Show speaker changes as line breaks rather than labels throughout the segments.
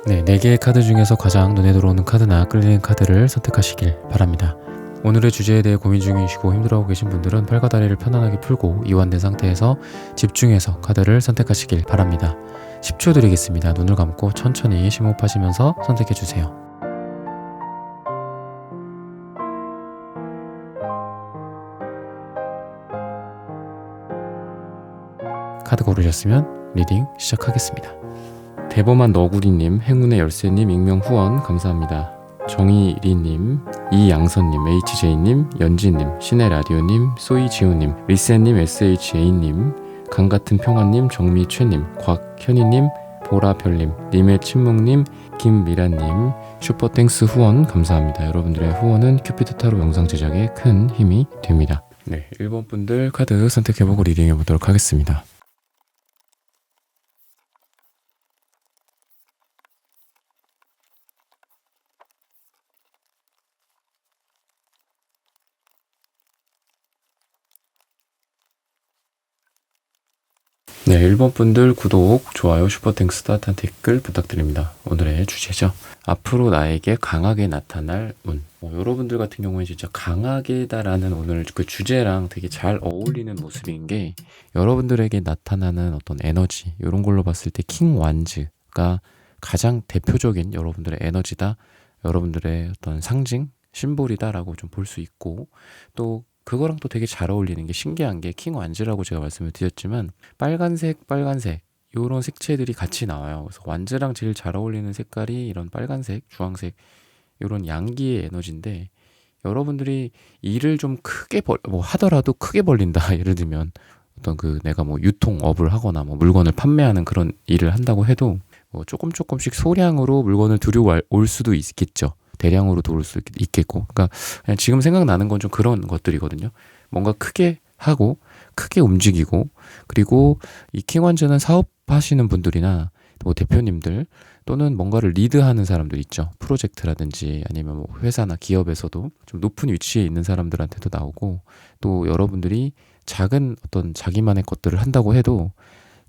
네, 4개의 카드 중에서 가장 눈에 들어오는 카드나 끌리는 카드를 선택하시길 바랍니다. 오늘의 주제에 대해 고민 중이시고 힘들어하고 계신 분들은 팔과 다리를 편안하게 풀고 이완된 상태에서 집중해서 카드를 선택하시길 바랍니다. 10초 드리겠습니다. 눈을 감고 천천히 심호흡하시면서 선택해주세요. 카드 고르셨으면 리딩 시작하겠습니다. 대범한 너구리님, 행운의 열쇠님, 익명 후원 감사합니다. 정희리님, 이양선님, HJ님, 연지님, 신의라디오님, 소이지우님, 리세님, SHA님, 강같은 평화님, 정미최님, 곽현희님, 보라별님, 님의 침묵님, 김미라님, 슈퍼땡스 후원 감사합니다. 여러분들의 후원은 큐피드 타로 영상 제작에 큰 힘이 됩니다. 네, 1번 분들 카드 선택해보고 리딩해보도록 하겠습니다. 네, 1번 분들 구독, 좋아요, 슈퍼땡스, 따뜻한 댓글 부탁드립니다. 오늘의 주제죠. 앞으로 나에게 강하게 나타날 운. 여러분들 같은 경우에 진짜 강하게다라는 오늘 그 주제랑 되게 잘 어울리는 모습인 게 여러분들에게 나타나는 어떤 에너지, 이런 걸로 봤을 때 킹 완즈가 가장 대표적인 여러분들의 에너지다. 여러분들의 어떤 상징, 심볼이다라고 좀 볼 수 있고, 또 그거랑 또 되게 잘 어울리는 게 신기한 게 킹 완즈라고 제가 말씀을 드렸지만 빨간색 요런 색채들이 같이 나와요. 그래서 완즈랑 제일 잘 어울리는 색깔이 이런 빨간색, 주황색 요런 양기의 에너지인데, 여러분들이 일을 좀 크게 하더라도 크게 벌린다. 예를 들면 어떤 내가 유통업을 하거나 물건을 판매하는 그런 일을 한다고 해도 조금씩 소량으로 물건을 들여올 수도 있겠죠. 대량으로 들어올 수 있겠고, 그러니까 그냥 지금 생각나는 건 좀 그런 것들이거든요. 뭔가 크게 하고 크게 움직이고, 그리고 이 킹완즈는 사업하시는 분들이나 대표님들 또는 뭔가를 리드하는 사람들 있죠. 프로젝트라든지 아니면 회사나 기업에서도 좀 높은 위치에 있는 사람들한테도 나오고, 또 여러분들이 작은 어떤 자기만의 것들을 한다고 해도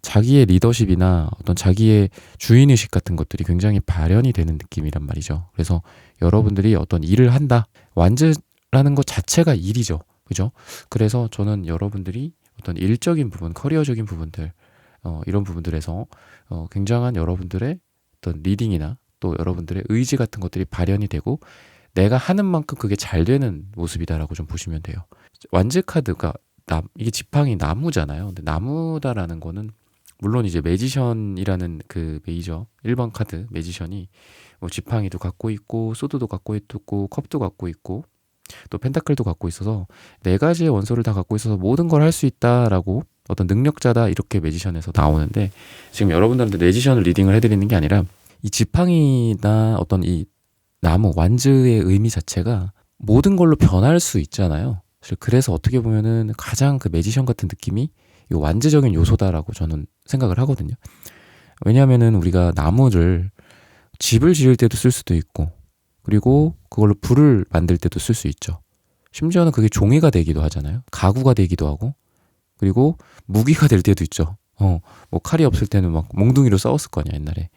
자기의 리더십이나 어떤 자기의 주인의식 같은 것들이 굉장히 발현이 되는 느낌이란 말이죠. 그래서 여러분들이 어떤 일을 한다. 완즈라는 것 자체가 일이죠. 그죠? 그래서 저는 여러분들이 어떤 일적인 부분, 커리어적인 부분들, 이런 부분들에서 굉장한 여러분들의 어떤 리딩이나 또 여러분들의 의지 같은 것들이 발현이 되고 내가 하는 만큼 그게 잘 되는 모습이다라고 좀 보시면 돼요. 완즈 카드가 이게 지팡이 나무잖아요. 근데 나무다라는 거는 물론 이제 매지션이라는 그 메이저 1번 카드 매지션이 지팡이도 갖고 있고 소드도 갖고 있고 컵도 갖고 있고 또 펜타클도 갖고 있어서 4가지의 원소를 다 갖고 있어서 모든 걸 할 수 있다라고, 어떤 능력자다, 이렇게 매지션에서 나오는데, 지금 여러분들한테 매지션을 리딩을 해드리는 게 아니라 이 지팡이나 어떤 이 나무 완즈의 의미 자체가 모든 걸로 변할 수 있잖아요. 그래서 어떻게 보면은 가장 그 매지션 같은 느낌이 이 완즈적인 요소다라고 저는 생각을 하거든요. 왜냐하면은 우리가 나무를 집을 지을 때도 쓸 수도 있고, 그리고 그걸로 불을 만들 때도 쓸 수 있죠. 심지어는 그게 종이가 되기도 하잖아요. 가구가 되기도 하고, 그리고 무기가 될 때도 있죠. 칼이 없을 때는 막 몽둥이로 싸웠을 거 아니야, 옛날에.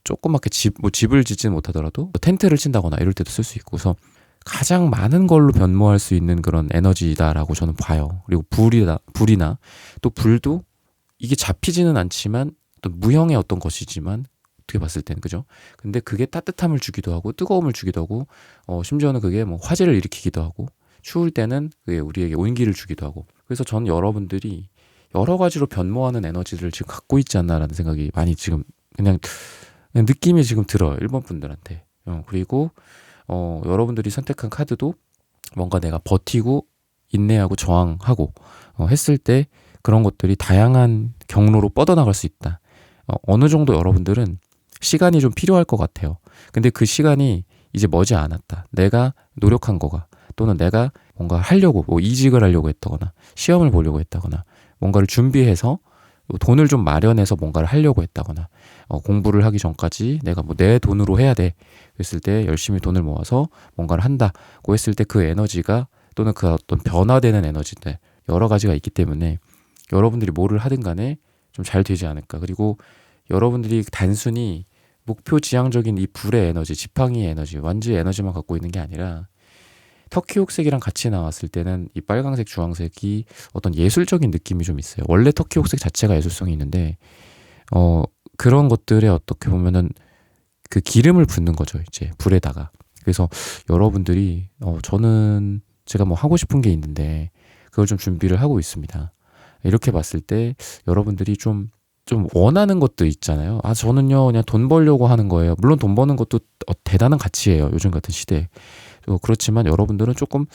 조그맣게 집을 짓지는 못하더라도 텐트를 친다거나 이럴 때도 쓸 수 있고, 그래서 가장 많은 걸로 변모할 수 있는 그런 에너지다라고 저는 봐요. 그리고 불이나 또 불도 이게 잡히지는 않지만 또 무형의 어떤 것이지만 어떻게 봤을 때는, 그죠? 근데 그게 따뜻함을 주기도 하고 뜨거움을 주기도 하고, 심지어는 그게 화재를 일으키기도 하고, 추울 때는 그게 우리에게 온기를 주기도 하고. 그래서 전 여러분들이 여러 가지로 변모하는 에너지를 지금 갖고 있지 않나라는 생각이 많이 지금 그냥 느낌이 지금 들어요. 1번 분들한테. 그리고 여러분들이 선택한 카드도 뭔가 내가 버티고 인내하고 저항하고 했을 때 그런 것들이 다양한 경로로 뻗어나갈 수 있다. 어느 정도 여러분들은 시간이 좀 필요할 것 같아요. 근데 그 시간이 이제 머지 않았다. 내가 노력한 거가, 또는 내가 뭔가 하려고 이직을 하려고 했다거나 시험을 보려고 했다거나 뭔가를 준비해서 돈을 좀 마련해서 뭔가를 하려고 했다거나 공부를 하기 전까지 내가 내 돈으로 해야 돼 그랬을 때 열심히 돈을 모아서 뭔가를 한다고 했을 때 그 에너지가, 또는 그 어떤 변화되는 에너지들 여러 가지가 있기 때문에 여러분들이 뭐를 하든 간에 좀 잘 되지 않을까. 그리고 여러분들이 단순히 목표 지향적인 이 불의 에너지, 지팡이의 에너지, 완주의 에너지만 갖고 있는 게 아니라 터키 혹색이랑 같이 나왔을 때는 이 빨강색, 주황색이 어떤 예술적인 느낌이 좀 있어요. 원래 터키 혹색 자체가 예술성이 있는데 그런 것들에 어떻게 보면은 그 기름을 붓는 거죠. 이제 불에다가. 그래서 여러분들이 저는 제가 뭐 하고 싶은 게 있는데 그걸 좀 준비를 하고 있습니다. 이렇게 봤을 때 여러분들이 좀 원하는 것도 있잖아요. 저는요, 그냥 돈 벌려고 하는 거예요. 물론 돈 버는 것도 대단한 가치예요. 요즘 같은 시대에. 그렇지만 여러분들은 조금,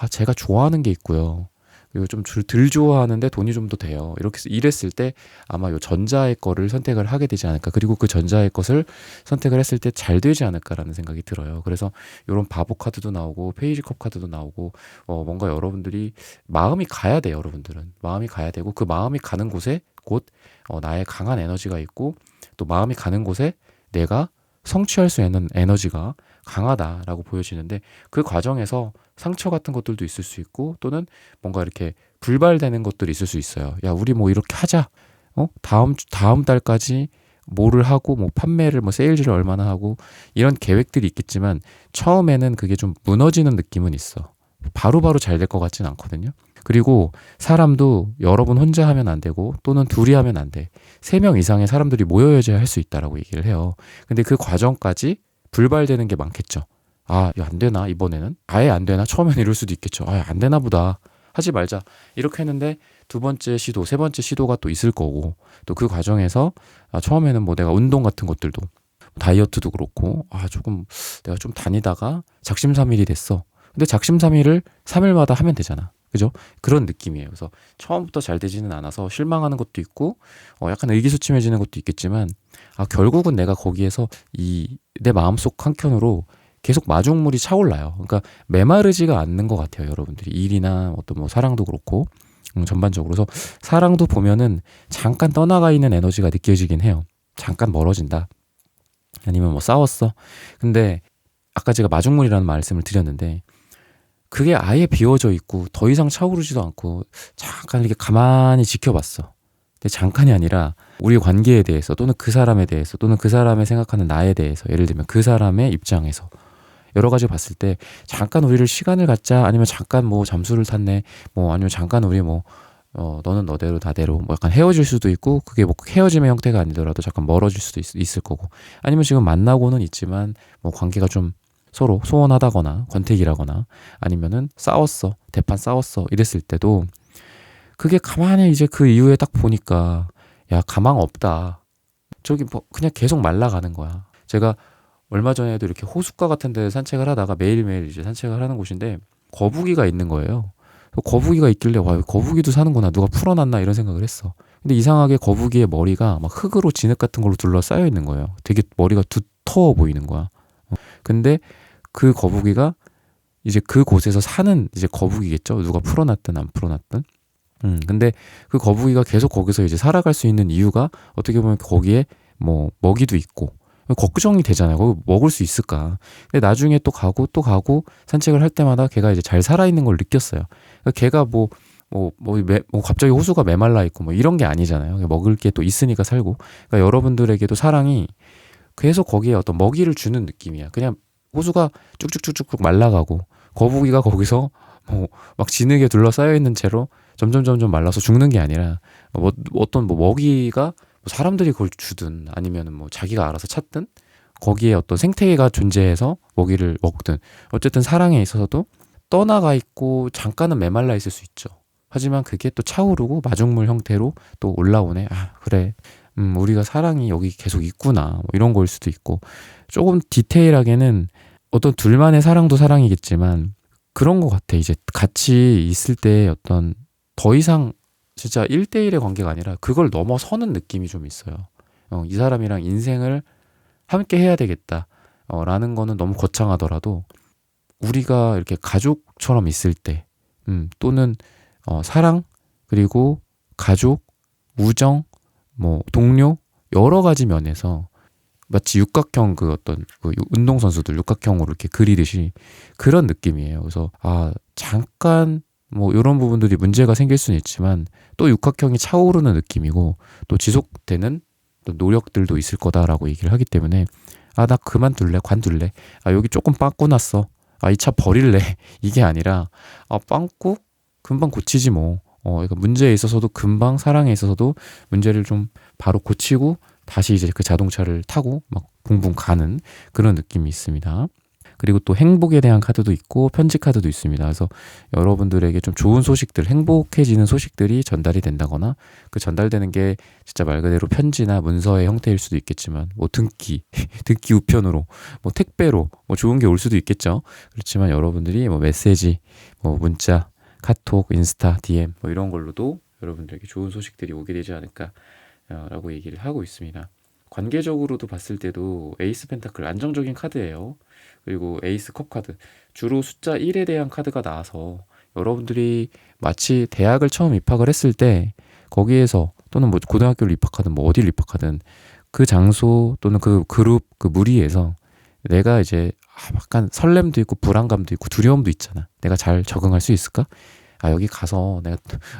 제가 좋아하는 게 있고요. 그리고 좀 덜 좋아하는데 돈이 좀 더 돼요. 이렇게 이랬을 때 아마 요 전자의 거를 선택을 하게 되지 않을까. 그리고 그 전자의 것을 선택을 했을 때 잘 되지 않을까라는 생각이 들어요. 그래서 이런 바보 카드도 나오고 페이지컵 카드도 나오고 뭔가 여러분들이 마음이 가야 돼요. 여러분들은 마음이 가야 되고 그 마음이 가는 곳에 곧 나의 강한 에너지가 있고 또 마음이 가는 곳에 내가 성취할 수 있는 에너지가 강하다라고 보여지는데 그 과정에서 상처 같은 것들도 있을 수 있고 또는 뭔가 이렇게 불발되는 것들이 있을 수 있어요. 야, 우리 뭐 이렇게 하자. 다음 달까지 뭐를 하고 뭐 판매를 뭐 세일즈를 얼마나 하고 이런 계획들이 있겠지만 처음에는 그게 좀 무너지는 느낌은 있어. 바로바로 잘 될 것 같진 않거든요. 그리고 사람도 여러분 혼자 하면 안 되고 또는 둘이 하면 안 돼. 3명 이상의 사람들이 모여야지 할 수 있다라고 얘기를 해요. 근데 그 과정까지 불발되는 게 많겠죠. 이거 안 되나 이번에는? 아예 안 되나? 처음엔 이럴 수도 있겠죠. 안 되나 보다. 하지 말자. 이렇게 했는데 두 번째 시도, 세 번째 시도가 또 있을 거고 또 그 과정에서 처음에는 뭐 내가 운동 같은 것들도 다이어트도 그렇고 조금 내가 좀 다니다가 작심삼일이 됐어. 근데 작심삼일을 3일마다 하면 되잖아. 그죠? 그런 느낌이에요. 그래서 처음부터 잘 되지는 않아서 실망하는 것도 있고 약간 의기소침해지는 것도 있겠지만 결국은 내가 거기에서 내 마음속 한켠으로 계속 마중물이 차올라요. 그러니까 메마르지가 않는 것 같아요. 여러분들이 일이나 어떤 뭐 사랑도 그렇고 전반적으로. 그래서 사랑도 보면은 잠깐 떠나가 있는 에너지가 느껴지긴 해요. 잠깐 멀어진다. 아니면 뭐 싸웠어. 근데 아까 제가 마중물이라는 말씀을 드렸는데 그게 아예 비워져 있고 더 이상 차오르지도 않고 잠깐 이렇게 가만히 지켜봤어. 근데 잠깐이 아니라 우리 관계에 대해서 또는 그 사람에 대해서 또는 그 사람의 생각하는 나에 대해서 예를 들면 그 사람의 입장에서 여러 가지 봤을 때 잠깐 우리를 시간을 갖자 아니면 잠깐 뭐 잠수를 탔네 뭐 아니면 잠깐 우리 뭐 너는 너대로 나대로 뭐 약간 헤어질 수도 있고 그게 뭐 헤어짐의 형태가 아니더라도 잠깐 멀어질 수도 있을 거고 아니면 지금 만나고는 있지만 뭐 관계가 좀 서로 소원하다거나 권태기라거나 아니면은 싸웠어 대판 싸웠어 이랬을 때도 그게 가만히 이제 그 이후에 딱 보니까 야 가망 없다 저기 뭐 그냥 계속 말라가는 거야. 제가 얼마 전에도 이렇게 호숫가 같은 데 산책을 하다가 매일매일 이제 산책을 하는 곳인데 거북이가 있는 거예요. 거북이가 있길래 와 거북이도 사는구나 누가 풀어놨나 이런 생각을 했어. 근데 이상하게 거북이의 머리가 막 흙으로 진흙 같은 걸로 둘러싸여 있는 거예요. 되게 머리가 두터워 보이는 거야. 근데 그 거북이가 이제 그 곳에서 사는 이제 거북이겠죠. 누가 풀어놨든 안 풀어놨든. 근데 그 거북이가 계속 거기서 이제 살아갈 수 있는 이유가 어떻게 보면 거기에 뭐 먹이도 있고 걱정이 되잖아요. 거기 먹을 수 있을까? 근데 나중에 또 가고 산책을 할 때마다 걔가 이제 잘 살아있는 걸 느꼈어요. 그러니까 걔가 뭐 갑자기 호수가 메말라 있고 뭐 이런 게 아니잖아요. 먹을 게 또 있으니까 살고. 그러니까 여러분들에게도 사랑이 계속 거기에 어떤 먹이를 주는 느낌이야. 그냥 호수가 쭉쭉쭉쭉 말라가고 거북이가 거기서 뭐 막 진흙에 둘러싸여 있는 채로 점점 말라서 죽는 게 아니라 어떤 먹이가 사람들이 그걸 주든 아니면 뭐 자기가 알아서 찾든 거기에 어떤 생태계가 존재해서 먹이를 먹든 어쨌든 사랑에 있어서도 떠나가 있고 잠깐은 메말라 있을 수 있죠. 하지만 그게 또 차오르고 마중물 형태로 또 올라오네. 그래. 우리가 사랑이 여기 계속 있구나. 뭐 이런 거일 수도 있고 조금 디테일하게는 어떤 둘만의 사랑도 사랑이겠지만 그런 것 같아. 이제 같이 있을 때 어떤 더 이상 진짜 1대1의 관계가 아니라 그걸 넘어서는 느낌이 좀 있어요. 이 사람이랑 인생을 함께 해야 되겠다. 라는 거는 너무 거창하더라도 우리가 이렇게 가족처럼 있을 때 또는 사랑 그리고 가족, 우정, 뭐 동료 여러 가지 면에서 마치 육각형 그 어떤 그 운동선수들 육각형으로 이렇게 그리듯이 그런 느낌이에요. 그래서 잠깐 뭐 이런 부분들이 문제가 생길 수는 있지만 또 육각형이 차오르는 느낌이고 또 지속되는 또 노력들도 있을 거다라고 얘기를 하기 때문에 아, 나 그만둘래, 관둘래. 아, 여기 조금 빵꾸 났어. 아, 이 차 버릴래. 이게 아니라, 아, 빵꾸? 금방 고치지 뭐. 그러니까 문제에 있어서도 금방, 사랑에 있어서도 문제를 좀 바로 고치고 다시 이제 그 자동차를 타고 막 붕붕 가는 그런 느낌이 있습니다. 그리고 또 행복에 대한 카드도 있고 편지 카드도 있습니다. 그래서 여러분들에게 좀 좋은 소식들, 행복해지는 소식들이 전달이 된다거나 그 전달되는 게 진짜 말 그대로 편지나 문서의 형태일 수도 있겠지만 뭐 등기, 등기 우편으로 뭐 택배로 뭐 좋은 게 올 수도 있겠죠. 그렇지만 여러분들이 뭐 메시지, 뭐 문자, 카톡, 인스타, DM 뭐 이런 걸로도 여러분들에게 좋은 소식들이 오게 되지 않을까라고 얘기를 하고 있습니다. 관계적으로도 봤을 때도 에이스 펜타클 안정적인 카드예요. 그리고 에이스 컵 카드 주로 숫자 1에 대한 카드가 나와서 여러분들이 마치 대학을 처음 입학을 했을 때 거기에서 또는 뭐 고등학교를 입학하든 뭐 어디를 입학하든 그 장소 또는 그 그룹 그 무리에서 내가 이제 약간 설렘도 있고 불안감도 있고 두려움도 있잖아. 내가 잘 적응할 수 있을까? 아, 여기 가서 내가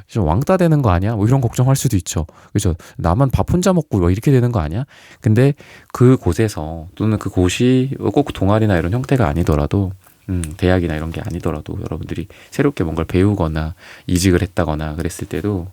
좀 왕따 되는 거 아니야? 뭐 이런 걱정할 수도 있죠. 그죠? 나만 밥 혼자 먹고 뭐 이렇게 되는 거 아니야? 근데 그 곳에서 또는 그 곳이 꼭 동아리나 이런 형태가 아니더라도 대학이나 이런 게 아니더라도 여러분들이 새롭게 뭔가를 배우거나 이직을 했다거나 그랬을 때도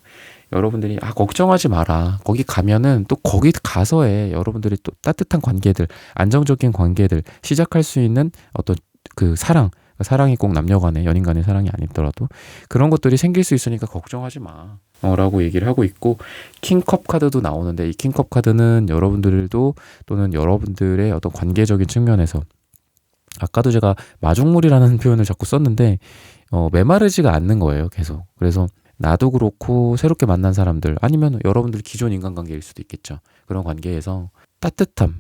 여러분들이 걱정하지 마라. 거기 가면은 또 거기 가서의 여러분들이 또 따뜻한 관계들, 안정적인 관계들 시작할 수 있는 어떤 그 사랑이 꼭 남녀 간의 연인 간의 사랑이 아니더라도 그런 것들이 생길 수 있으니까 걱정하지 마. 라고 얘기를 하고 있고 킹컵 카드도 나오는데 이 킹컵 카드는 여러분들도 또는 여러분들의 어떤 관계적인 측면에서 아까도 제가 마중물이라는 표현을 자꾸 썼는데 메마르지가 않는 거예요. 계속. 그래서 나도 그렇고 새롭게 만난 사람들 아니면 여러분들 기존 인간관계일 수도 있겠죠. 그런 관계에서 따뜻한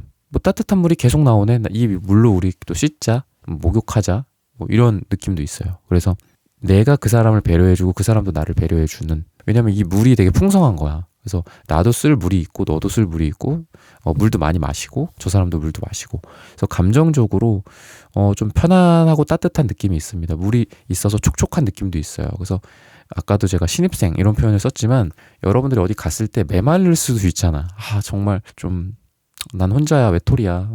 물이 계속 나오네. 이 물로 우리 또 씻자, 목욕하자 뭐 이런 느낌도 있어요. 그래서 내가 그 사람을 배려해주고 그 사람도 나를 배려해주는 왜냐면 이 물이 되게 풍성한 거야. 그래서 나도 쓸 물이 있고 너도 쓸 물이 있고 물도 많이 마시고 저 사람도 물도 마시고 그래서 감정적으로 좀 편안하고 따뜻한 느낌이 있습니다. 물이 있어서 촉촉한 느낌도 있어요. 그래서 아까도 제가 신입생 이런 표현을 썼지만 여러분들이 어디 갔을 때 메말릴 수도 있잖아. 정말 좀 난 혼자야 외톨이야.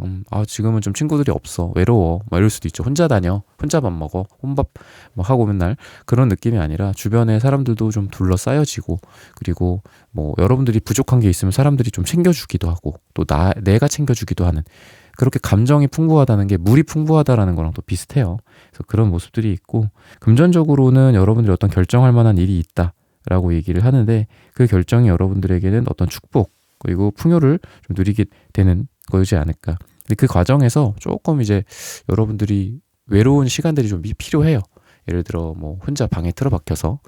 지금은 좀 친구들이 없어 외로워 막 이럴 수도 있죠. 혼자 다녀 혼자 밥 먹어 혼밥 뭐 하고 맨날 그런 느낌이 아니라 주변에 사람들도 좀 둘러싸여지고 그리고 뭐 여러분들이 부족한 게 있으면 사람들이 좀 챙겨주기도 하고 또 내가 챙겨주기도 하는 그렇게 감정이 풍부하다는 게 물이 풍부하다라는 거랑 또 비슷해요. 그래서 그런 모습들이 있고 금전적으로는 여러분들이 어떤 결정할 만한 일이 있다라고 얘기를 하는데 그 결정이 여러분들에게는 어떤 축복 그리고 풍요를 좀 누리게 되는 거지 않을까. 근데 그 과정에서 조금 이제 여러분들이 외로운 시간들이 좀 필요해요. 예를 들어 뭐 혼자 방에 틀어박혀서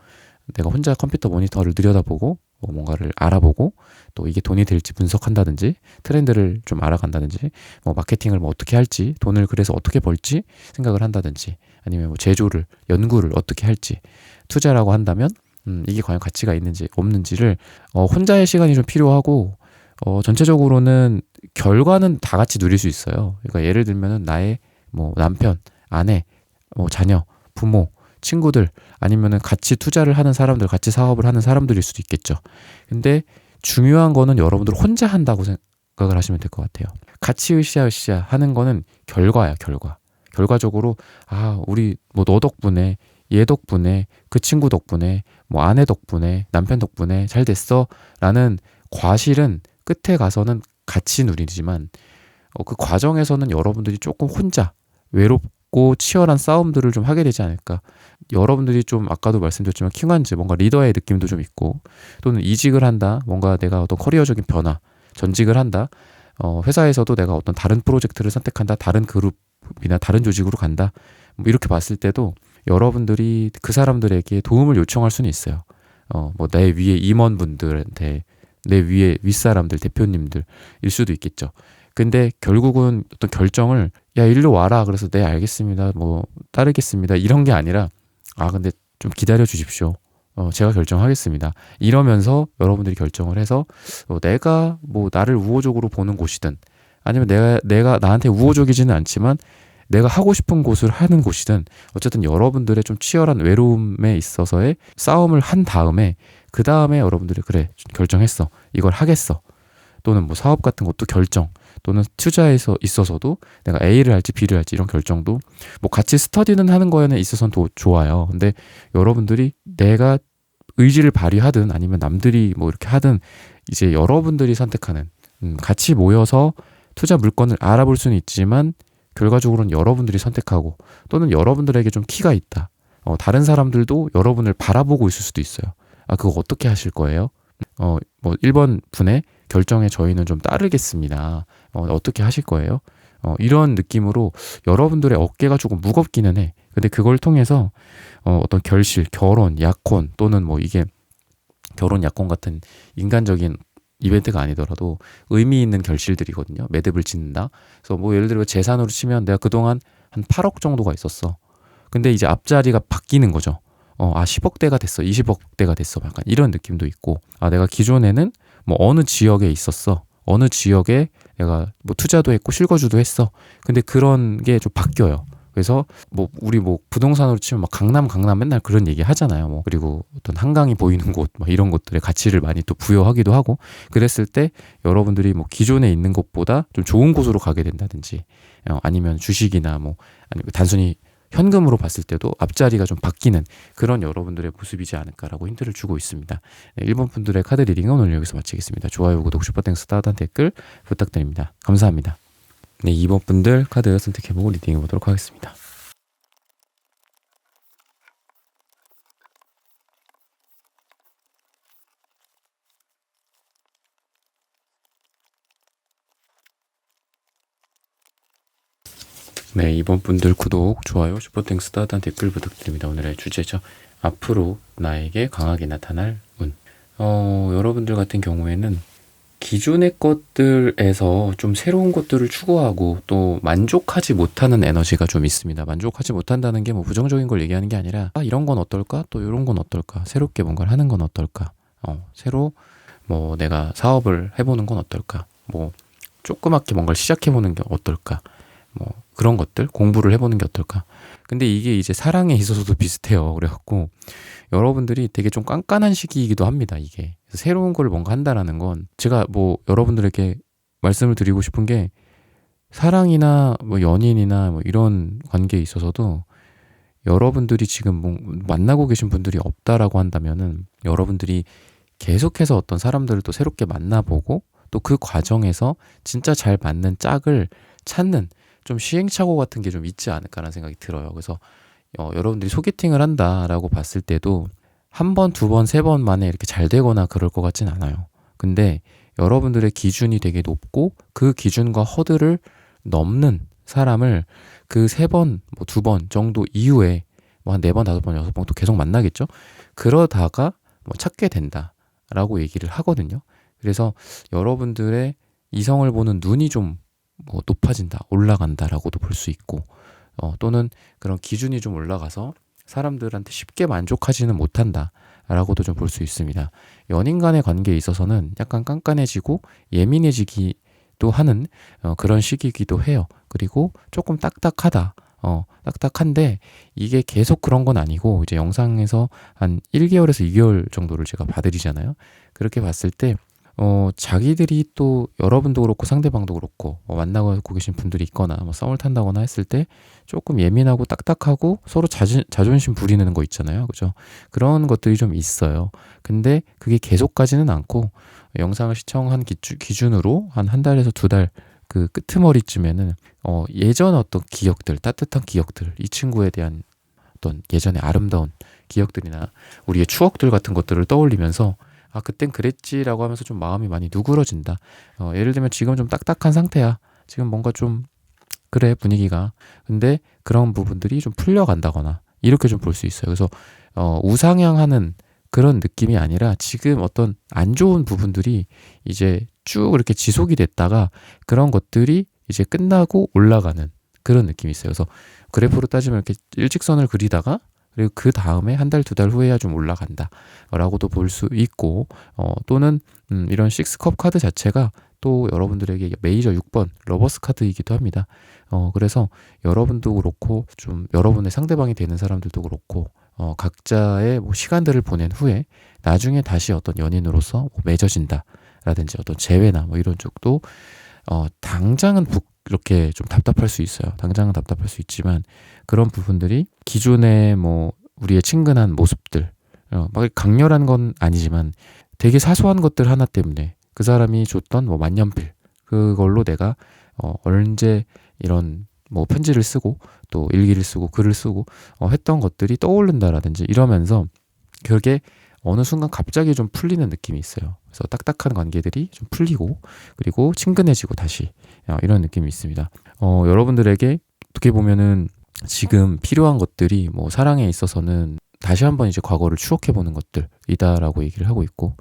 내가 혼자 컴퓨터 모니터를 들여다보고 뭔가를 알아보고 또 이게 돈이 될지 분석한다든지 트렌드를 좀 알아간다든지 뭐 마케팅을 뭐 어떻게 할지 돈을 그래서 어떻게 벌지 생각을 한다든지 아니면 뭐 제조를 연구를 어떻게 할지 투자라고 한다면 이게 과연 가치가 있는지 없는지를 혼자의 시간이 좀 필요하고 전체적으로는 결과는 다 같이 누릴 수 있어요. 그러니까 예를 들면은 나의 뭐 남편, 아내, 뭐 자녀, 부모, 친구들 아니면은 같이 투자를 하는 사람들, 같이 사업을 하는 사람들일 수도 있겠죠. 근데 중요한 거는 여러분들 혼자 한다고 생각을 하시면 될 것 같아요. 같이 으쌰으쌰 하는 거는 결과야, 결과. 결과적으로 우리 뭐 너 덕분에 얘 덕분에 그 친구 덕분에 뭐 아내 덕분에 남편 덕분에 잘 됐어 라는 과실은 끝에 가서는 같이 누리지만 그 과정에서는 여러분들이 조금 혼자 외롭고 치열한 싸움들을 좀 하게 되지 않을까. 여러분들이 좀 아까도 말씀드렸지만 킹한즈 뭔가 리더의 느낌도 좀 있고 또는 이직을 한다 뭔가 내가 어떤 커리어적인 변화 전직을 한다 회사에서도 내가 어떤 다른 프로젝트를 선택한다 다른 그룹이나 다른 조직으로 간다 뭐 이렇게 봤을 때도 여러분들이 그 사람들에게 도움을 요청할 수는 있어요. 뭐 내 위에 임원분들한테 내 위에 윗사람들 대표님들일 수도 있겠죠. 근데 결국은 어떤 결정을 야 일로 와라 그래서 네 알겠습니다 뭐 따르겠습니다 이런 게 아니라 근데 좀 기다려 주십시오. 제가 결정하겠습니다. 이러면서 여러분들이 결정을 해서 내가 뭐 나를 우호적으로 보는 곳이든 아니면 내가 나한테 우호적이지는 않지만 내가 하고 싶은 곳을 하는 곳이든 어쨌든 여러분들의 좀 치열한 외로움에 있어서의 싸움을 한 다음에 그 다음에 여러분들이 그래 결정했어 이걸 하겠어 또는 뭐 사업 같은 것도 결정 또는 투자에서 있어서도 내가 A를 할지 B를 할지 이런 결정도 뭐 같이 스터디는 하는 거에는 있어서는 더 좋아요. 근데 여러분들이 내가 의지를 발휘하든 아니면 남들이 뭐 이렇게 하든 이제 여러분들이 선택하는 같이 모여서 투자 물건을 알아볼 수는 있지만 결과적으로는 여러분들이 선택하고 또는 여러분들에게 좀 키가 있다. 다른 사람들도 여러분을 바라보고 있을 수도 있어요. 아, 그거 어떻게 하실 거예요? 뭐 1번 분의 결정에 저희는 좀 따르겠습니다. 어떻게 하실 거예요? 이런 느낌으로 여러분들의 어깨가 조금 무겁기는 해. 근데 그걸 통해서 어떤 결실, 결혼, 약혼 또는 뭐 이게 결혼, 약혼 같은 인간적인 이벤트가 아니더라도 의미 있는 결실들이거든요. 매듭을 짓는다. 그래서 뭐 예를 들어 재산으로 치면 내가 그동안 한 8억 정도가 있었어. 근데 이제 앞자리가 바뀌는 거죠. 10억대가 됐어. 20억대가 됐어. 약간 이런 느낌도 있고, 내가 기존에는 뭐 어느 지역에 있었어. 어느 지역에 내가 뭐 투자도 했고 실거주도 했어. 근데 그런 게 좀 바뀌어요. 그래서 뭐 우리 뭐 부동산으로 치면 막 강남 맨날 그런 얘기 하잖아요. 뭐 그리고 어떤 한강이 보이는 곳 막 이런 것들의 가치를 많이 또 부여하기도 하고, 그랬을 때 여러분들이 뭐 기존에 있는 곳보다 좀 좋은 곳으로 가게 된다든지, 아니면 주식이나 뭐 아니면 단순히 현금으로 봤을 때도 앞자리가 좀 바뀌는 그런 여러분들의 모습이지 않을까라고 힌트를 주고 있습니다. 네, 1번 분들의 카드 리딩은 오늘 여기서 마치겠습니다. 좋아요, 구독, 슈퍼땡스, 따뜻한 댓글 부탁드립니다. 감사합니다. 네, 2번 분들 카드 선택해보고 리딩해보도록 하겠습니다. 네, 2번 분들 구독, 좋아요, 슈퍼땡스, 따뜻한 댓글 부탁드립니다. 오늘의 주제죠. 앞으로 나에게 강하게 나타날 운. 여러분들 같은 경우에는 기존의 것들에서 좀 새로운 것들을 추구하고 또 만족하지 못하는 에너지가 좀 있습니다. 만족하지 못한다는 게 뭐 부정적인 걸 얘기하는 게 아니라 이런 건 어떨까? 또 이런 건 어떨까? 새롭게 뭔가를 하는 건 어떨까? 새로 뭐 내가 사업을 해보는 건 어떨까? 뭐 조그맣게 뭔가를 시작해보는 게 어떨까? 뭐 그런 것들 공부를 해보는 게 어떨까? 근데 이게 이제 사랑에 있어서도 비슷해요. 그래갖고 여러분들이 되게 좀 깐깐한 시기이기도 합니다. 이게 새로운 걸 뭔가 한다라는 건 제가 뭐 여러분들에게 말씀을 드리고 싶은 게 사랑이나 뭐 연인이나 뭐 이런 관계에 있어서도 여러분들이 지금 뭐 만나고 계신 분들이 없다라고 한다면은 여러분들이 계속해서 어떤 사람들을 또 새롭게 만나보고 또 그 과정에서 진짜 잘 맞는 짝을 찾는 좀 시행착오 같은 게 좀 있지 않을까라는 생각이 들어요. 그래서 여러분들이 소개팅을 한다라고 봤을 때도 한 번, 두 번, 세 번 만에 이렇게 잘 되거나 그럴 것 같진 않아요. 근데 여러분들의 기준이 되게 높고 그 기준과 허들을 넘는 사람을 그 세 번, 뭐 두 번 정도 이후에 뭐 한 네 번, 다섯 번, 여섯 번 또 계속 만나겠죠. 그러다가 뭐 찾게 된다라고 얘기를 하거든요. 그래서 여러분들의 이성을 보는 눈이 좀 뭐 높아진다, 올라간다라고도 볼 수 있고, 또는 그런 기준이 좀 올라가서 사람들한테 쉽게 만족하지는 못한다라고도 좀 볼 수 있습니다. 연인 간의 관계에 있어서는 약간 깐깐해지고 예민해지기도 하는 그런 시기이기도 해요. 그리고 조금 딱딱하다. 딱딱한데 이게 계속 그런 건 아니고 이제 영상에서 한 1개월에서 2개월 정도를 제가 봐드리잖아요. 그렇게 봤을 때 자기들이 또 여러분도 그렇고 상대방도 그렇고 만나고 계신 분들이 있거나 뭐 썸을 탄다거나 했을 때 조금 예민하고 딱딱하고 서로 자존심 부리는 거 있잖아요. 그죠? 그런 것들이 좀 있어요. 근데 그게 계속 가지는 않고 영상을 시청한 기준으로 한 달에서 두 달 그 끄트머리쯤에는 예전 어떤 기억들, 따뜻한 기억들, 이 친구에 대한 어떤 예전의 아름다운 기억들이나 우리의 추억들 같은 것들을 떠올리면서 그땐 그랬지라고 하면서 좀 마음이 많이 누그러진다. 예를 들면 지금 좀 딱딱한 상태야. 지금 뭔가 좀 그래 분위기가. 근데 그런 부분들이 좀 풀려간다거나 이렇게 좀 볼 수 있어요. 그래서 우상향하는 그런 느낌이 아니라 지금 어떤 안 좋은 부분들이 이제 쭉 이렇게 지속이 됐다가 그런 것들이 이제 끝나고 올라가는 그런 느낌이 있어요. 그래서 그래프로 따지면 이렇게 일직선을 그리다가 그리고 그 다음에 한 달, 두 달 후에야 좀 올라간다 라고도 볼 수 있고, 또는 이런 식스컵 카드 자체가 또 여러분들에게 메이저 6번 러버스 카드이기도 합니다. 그래서 여러분도 그렇고 좀 여러분의 상대방이 되는 사람들도 그렇고 각자의 뭐 시간들을 보낸 후에 나중에 다시 어떤 연인으로서 뭐 맺어진다 라든지 어떤 재회나 뭐 이런 쪽도 당장은 이렇게 좀 답답할 수 있어요. 당장은 답답할 수 있지만 그런 부분들이 기존의 뭐 우리의 친근한 모습들, 막 강렬한 건 아니지만 되게 사소한 것들 하나 때문에 그 사람이 줬던 뭐 만년필 그걸로 내가 언제 이런 뭐 편지를 쓰고 또 일기를 쓰고 글을 쓰고 했던 것들이 떠오른다라든지 이러면서 그게 어느 순간 갑자기 좀 풀리는 느낌이 있어요. 그래서 딱딱한 관계들이 좀 풀리고 그리고 친근해지고 다시 이런 느낌이 있습니다. 여러분들에게 어떻게 보면은 지금 필요한 것들이 뭐 사랑에 있어서는 다시 한번 이제 과거를 추억해보는 것들이다라고 얘기를 하고 있고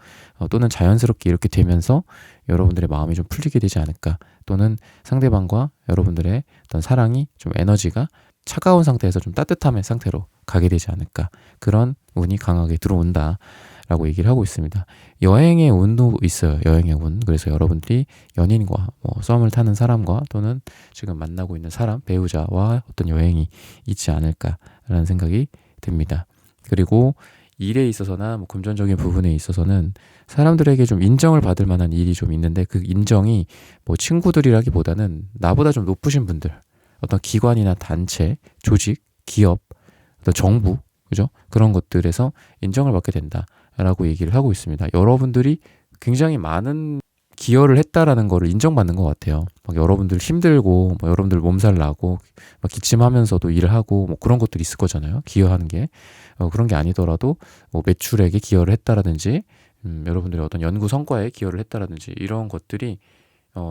또는 자연스럽게 이렇게 되면서 여러분들의 마음이 좀 풀리게 되지 않을까 또는 상대방과 여러분들의 어떤 사랑이 좀 에너지가 차가운 상태에서 좀 따뜻함의 상태로 가게 되지 않을까 그런 운이 강하게 들어온다라고 얘기를 하고 있습니다. 여행의 운도 있어요. 여행의 운. 그래서 여러분들이 연인과 뭐 썸을 타는 사람과 또는 지금 만나고 있는 사람, 배우자와 어떤 여행이 있지 않을까라는 생각이 듭니다. 그리고 일에 있어서나 뭐 금전적인 부분에 있어서는 사람들에게 좀 인정을 받을 만한 일이 좀 있는데 그 인정이 뭐 친구들이라기보다는 나보다 좀 높으신 분들 어떤 기관이나 단체, 조직, 기업, 어떤 정부, 그죠? 그런 것들에서 인정을 받게 된다라고 얘기를 하고 있습니다. 여러분들이 굉장히 많은 기여를 했다라는 거를 인정받는 것 같아요. 막 여러분들 힘들고, 뭐 여러분들 몸살 나고, 막 기침하면서도 일을 하고, 뭐 그런 것들이 있을 거잖아요. 기여하는 게. 그런 게 아니더라도, 뭐 매출액에 기여를 했다라든지, 여러분들의 어떤 연구 성과에 기여를 했다라든지, 이런 것들이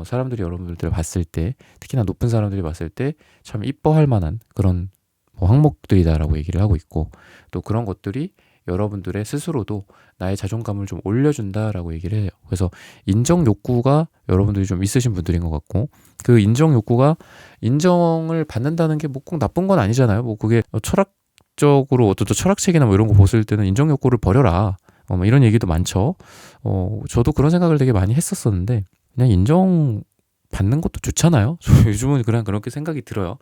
사람들이 여러분들 봤을 때 특히나 높은 사람들이 봤을 때 참 이뻐할 만한 그런 뭐 항목들이다라고 얘기를 하고 있고 또 그런 것들이 여러분들의 스스로도 나의 자존감을 좀 올려준다라고 얘기를 해요. 그래서 인정 욕구가 여러분들이 좀 있으신 분들인 것 같고 그 인정 욕구가 인정을 받는다는 게 뭐 꼭 나쁜 건 아니잖아요. 뭐 그게 철학적으로 어떤 철학책이나 뭐 이런 거 보실 때는 인정 욕구를 버려라. 뭐 이런 얘기도 많죠. 저도 그런 생각을 되게 많이 했었었는데 그냥 인정 받는 것도 좋잖아요. 저 요즘은 그냥 그렇게 생각이 들어요.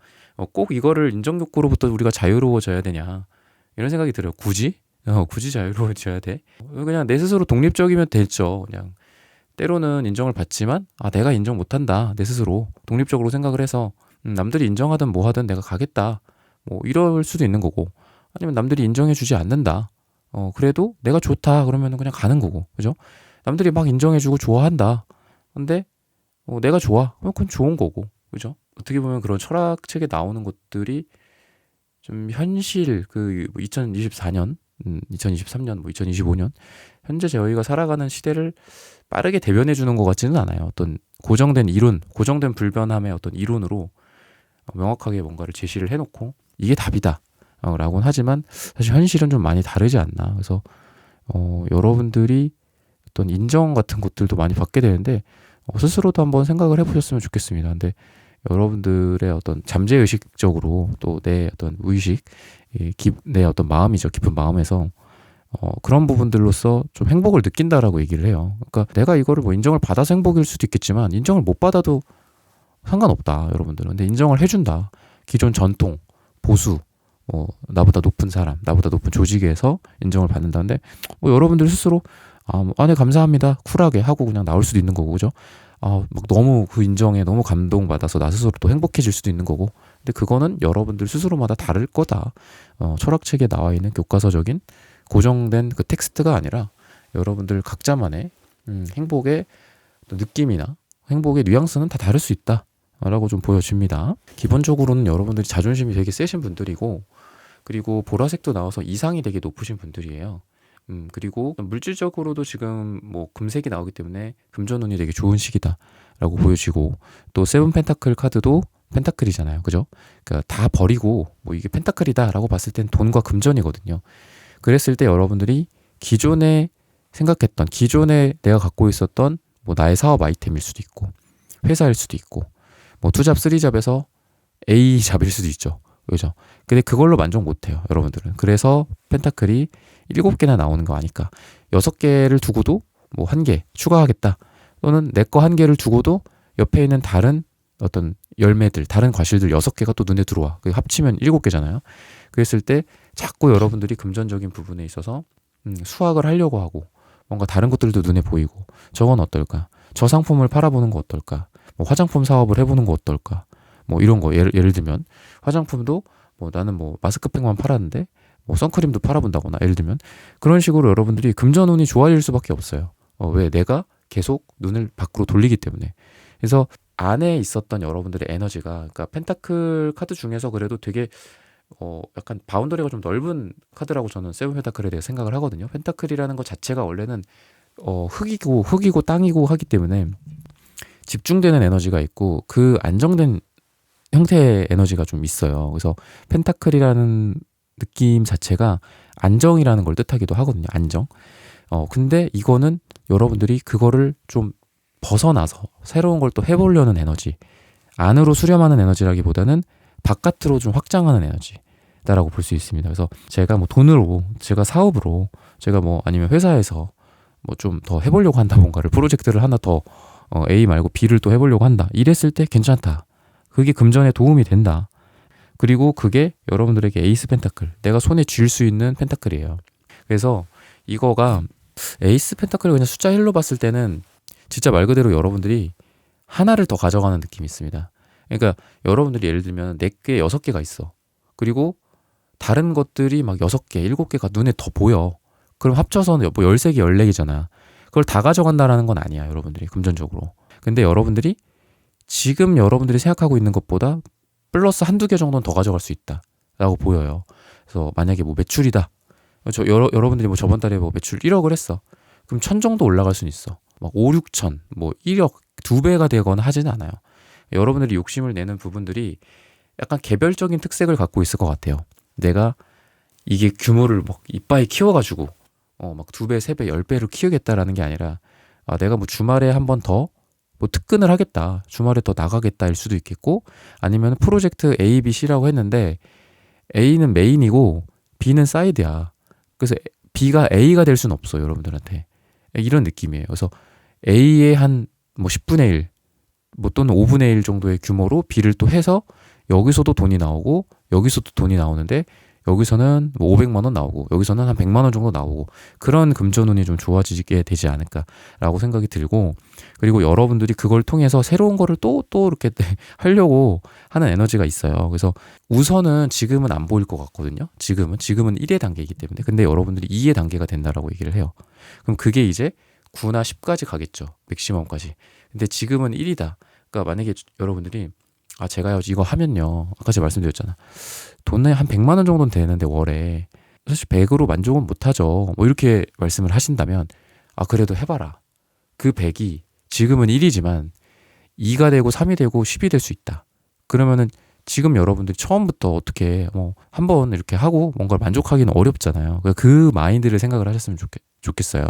꼭 이거를 인정 욕구로부터 우리가 자유로워져야 되냐 이런 생각이 들어요. 굳이 자유로워져야 돼? 그냥 내 스스로 독립적이면 됐죠. 그냥 때로는 인정을 받지만 내가 인정 못한다. 내 스스로 독립적으로 생각을 해서 남들이 인정하든 뭐 하든 내가 가겠다. 뭐 이럴 수도 있는 거고 아니면 남들이 인정해주지 않는다. 그래도 내가 좋다 그러면 그냥 가는 거고 그죠? 남들이 막 인정해주고 좋아한다. 근데 내가 좋아. 그럼 그건 좋은 거고. 그죠? 어떻게 보면 그런 철학책에 나오는 것들이 좀 현실 2024년, 2023년, 뭐 2025년 현재 저희가 살아가는 시대를 빠르게 대변해 주는 것 같지는 않아요. 어떤 고정된 이론, 고정된 불변함의 어떤 이론으로 명확하게 뭔가를 제시를 해놓고 이게 답이다. 라고는 하지만 사실 현실은 좀 많이 다르지 않나. 그래서 여러분들이 어떤 인정 같은 것들도 많이 받게 되는데 스스로도 한번 생각을 해보셨으면 좋겠습니다. 근데 여러분들의 어떤 잠재의식적으로 또 내 어떤 의식, 내 어떤 마음이죠. 깊은 마음에서 그런 부분들로서 좀 행복을 느낀다라고 얘기를 해요. 그러니까 내가 이거를 뭐 인정을 받아서 행복일 수도 있겠지만 인정을 못 받아도 상관없다, 여러분들은. 근데 인정을 해준다. 기존 전통, 보수, 나보다 높은 사람, 나보다 높은 조직에서 인정을 받는다는데 여러분들 스스로 네, 감사합니다. 쿨하게 하고 그냥 나올 수도 있는 거고, 그죠? 막 너무 그 인정에 너무 감동받아서 나 스스로 또 행복해질 수도 있는 거고. 근데 그거는 여러분들 스스로마다 다를 거다. 철학책에 나와 있는 교과서적인 고정된 그 텍스트가 아니라 여러분들 각자만의 행복의 느낌이나 행복의 뉘앙스는 다 다를 수 있다. 라고 좀 보여집니다. 기본적으로는 여러분들이 자존심이 되게 세신 분들이고, 그리고 보라색도 나와서 이상이 되게 높으신 분들이에요. 그리고 물질적으로도 지금 뭐 금색이 나오기 때문에 금전운이 되게 좋은 시기다라고 보여지고, 또 세븐 펜타클 카드도 펜타클이잖아요. 그죠? 그러니까 다 버리고 뭐 이게 펜타클이다라고 봤을 땐 돈과 금전이거든요. 그랬을 때 여러분들이 기존에 생각했던, 기존에 내가 갖고 있었던 뭐 나의 사업 아이템일 수도 있고, 회사일 수도 있고, 뭐 투잡, 쓰리잡에서 A잡일 수도 있죠. 그죠? 근데 그걸로 만족 못해요, 여러분들은. 그래서 펜타클이 7개나 나오는 거 아니까 6개를 두고도 뭐 1개 추가하겠다. 또는 내 거 1개를 두고도 옆에 있는 다른 어떤 열매들, 다른 과실들 6개가 또 눈에 들어와. 합치면 7개잖아요. 그랬을 때 자꾸 여러분들이 금전적인 부분에 있어서 수확을 하려고 하고 뭔가 다른 것들도 눈에 보이고 저건 어떨까? 저 상품을 팔아보는 거 어떨까? 뭐 화장품 사업을 해보는 거 어떨까? 뭐 이런 거 예를 들면 화장품도 뭐 나는 뭐 마스크팩만 팔았는데 뭐 선크림도 팔아본다거나 예를 들면 그런 식으로 여러분들이 금전운이 좋아질 수밖에 없어요. 왜? 내가 계속 눈을 밖으로 돌리기 때문에. 그래서 안에 있었던 여러분들의 에너지가 그러니까 펜타클 카드 중에서 그래도 되게 약간 바운더리가 좀 넓은 카드라고 저는 세븐 펜타클에 대해 생각을 하거든요. 펜타클이라는 것 자체가 원래는 흙이고 땅이고 하기 때문에 집중되는 에너지가 있고 그 안정된 형태의 에너지가 좀 있어요. 그래서 펜타클이라는 느낌 자체가 안정이라는 걸 뜻하기도 하거든요. 안정. 근데 이거는 여러분들이 그거를 좀 벗어나서 새로운 걸 또 해보려는 에너지, 안으로 수렴하는 에너지라기보다는 바깥으로 좀 확장하는 에너지다라고 볼 수 있습니다. 그래서 제가 뭐 돈으로, 제가 사업으로, 제가 뭐 아니면 회사에서 뭐 좀 더 해보려고 한다, 뭔가를 프로젝트를 하나 더 A 말고 B를 또 해보려고 한다. 이랬을 때 괜찮다. 그게 금전에 도움이 된다. 그리고 그게 여러분들에게 에이스 펜타클, 내가 손에 쥘 수 있는 펜타클이에요. 그래서 이거가 에이스 펜타클을 그냥 숫자 1로 봤을 때는 진짜 말 그대로 여러분들이 하나를 더 가져가는 느낌이 있습니다. 그러니까 여러분들이 예를 들면 4개, 6개가 있어. 그리고 다른 것들이 막 6개, 7개가 눈에 더 보여. 그럼 합쳐서는 뭐 13개, 14개잖아. 그걸 다 가져간다라는 건 아니야, 여러분들이 금전적으로. 근데 여러분들이 지금 여러분들이 생각하고 있는 것보다 플러스 한두 개 정도는 더 가져갈 수 있다라고 보여요. 그래서 만약에 뭐 매출이다. 여러분들이 뭐 저번 달에 뭐 매출 1억을 했어. 그럼 1000 정도 올라갈 수는 있어. 막 5, 6천, 뭐 1억, 2배가 되거나 하지는 않아요. 여러분들이 욕심을 내는 부분들이 약간 개별적인 특색을 갖고 있을 것 같아요. 내가 이게 규모를 막 이빠이 키워가지고 막 2배, 3배, 10배로 키우겠다라는 게 아니라 내가 뭐 주말에 한 번 더 뭐 특근을 하겠다. 주말에 더 나가겠다일 수도 있겠고 아니면 프로젝트 A, B, C라고 했는데 A는 메인이고 B는 사이드야. 그래서 B가 A가 될 수는 없어요, 여러분들한테. 이런 느낌이에요. 그래서 A의 한 뭐 10분의 1, 뭐 또는 5분의 1 정도의 규모로 B를 또 해서 여기서도 돈이 나오고 여기서도 돈이 나오는데 여기서는 뭐 500만 원 나오고 여기서는 한 100만 원 정도 나오고 그런 금전운이 좀 좋아지게 되지 않을까라고 생각이 들고 그리고 여러분들이 그걸 통해서 새로운 거를 또 이렇게 하려고 하는 에너지가 있어요. 그래서 우선은 지금은 안 보일 것 같거든요. 지금은 1의 단계이기 때문에. 근데 여러분들이 2의 단계가 된다라고 얘기를 해요. 그럼 그게 이제 9나 10까지 가겠죠. 맥시멈까지. 근데 지금은 1이다. 그러니까 만약에 여러분들이 제가요 이거 하면요 아까 제가 말씀드렸잖아 돈에 한 100만 원 정도는 되는데 월에 사실 100으로 만족은 못하죠 뭐 이렇게 말씀을 하신다면 그래도 해봐라. 그 100이 지금은 1이지만 2가 되고 3이 되고 10이 될 수 있다. 그러면은 지금 여러분들이 처음부터 어떻게 뭐 한번 이렇게 하고 뭔가를 만족하기는 어렵잖아요. 그 마인드를 생각을 하셨으면 좋겠어요.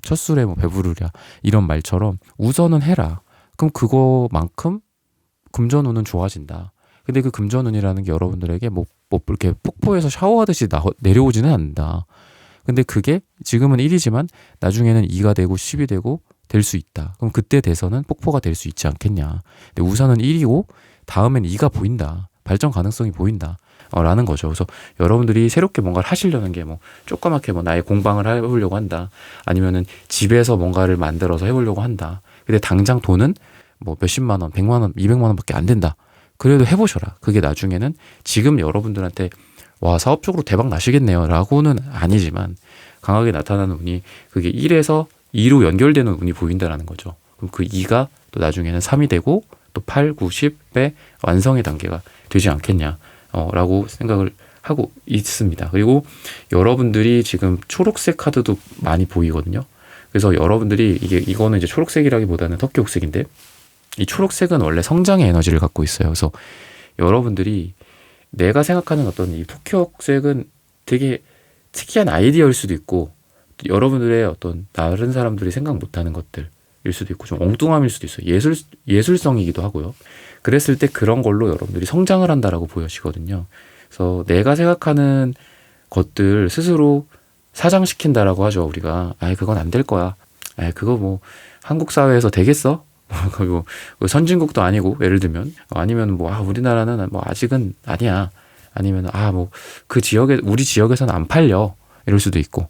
첫 술에 뭐 배부르랴 이런 말처럼 우선은 해라. 그럼 그거만큼 금전운은 좋아진다. 근데 그 금전운이라는 게 여러분들에게 뭐 이렇게 폭포에서 샤워하듯이 내려오지는 않는다. 근데 그게 지금은 1이지만 나중에는 2가 되고 10이 되고 될 수 있다. 그럼 그때 돼서는 폭포가 될 수 있지 않겠냐. 근데 우선은 1이고 다음엔 2가 보인다. 발전 가능성이 보인다. 라는 거죠. 그래서 여러분들이 새롭게 뭔가를 하시려는 게 뭐 조그맣게 뭐 나의 공방을 해보려고 한다. 아니면은 집에서 뭔가를 만들어서 해보려고 한다. 근데 당장 돈은 뭐 몇십만 원, 100만 원, 200만 원밖에 안 된다. 그래도 해보셔라. 그게 나중에는 지금 여러분들한테 사업적으로 대박 나시겠네요 라고는 아니지만 강하게 나타나는 운이 그게 1에서 2로 연결되는 운이 보인다라는 거죠. 그럼 그 2가 또 나중에는 3이 되고 또 8, 9, 10의 완성의 단계가 되지 않겠냐 라고 생각을 하고 있습니다. 그리고 여러분들이 지금 초록색 카드도 많이 보이거든요. 그래서 여러분들이 이거는 이제 초록색이라기보다는 석기옥색인데 이 초록색은 원래 성장의 에너지를 갖고 있어요. 그래서 여러분들이 내가 생각하는 어떤 이 흑흑색은 되게 특이한 아이디어일 수도 있고 여러분들의 어떤 다른 사람들이 생각 못하는 것들일 수도 있고 좀 엉뚱함일 수도 있어요. 예술성이기도 하고요. 그랬을 때 그런 걸로 여러분들이 성장을 한다라고 보여지거든요. 그래서 내가 생각하는 것들 스스로 사장시킨다라고 하죠. 우리가 그건 안 될 거야. 그거 뭐 한국 사회에서 되겠어? 그리고 선진국도 아니고 예를 들면 아니면 뭐 우리나라는 뭐 아직은 아니야. 아니면 뭐 그 지역에 우리 지역에서는 안 팔려 이럴 수도 있고.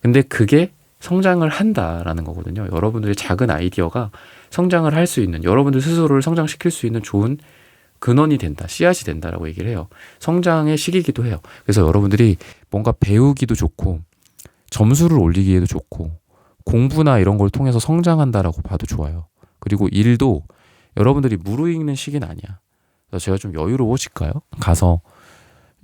근데 그게 성장을 한다라는 거거든요. 여러분들의 작은 아이디어가 성장을 할 수 있는, 여러분들 스스로를 성장시킬 수 있는 좋은 근원이 된다, 씨앗이 된다라고 얘기를 해요. 성장의 시기이기도 해요. 그래서 여러분들이 뭔가 배우기도 좋고 점수를 올리기에도 좋고 공부나 이런 걸 통해서 성장한다라고 봐도 좋아요. 그리고 일도 여러분들이 무르익는 시기는 아니야. 그래서 제가 좀 여유로우실까요? 가서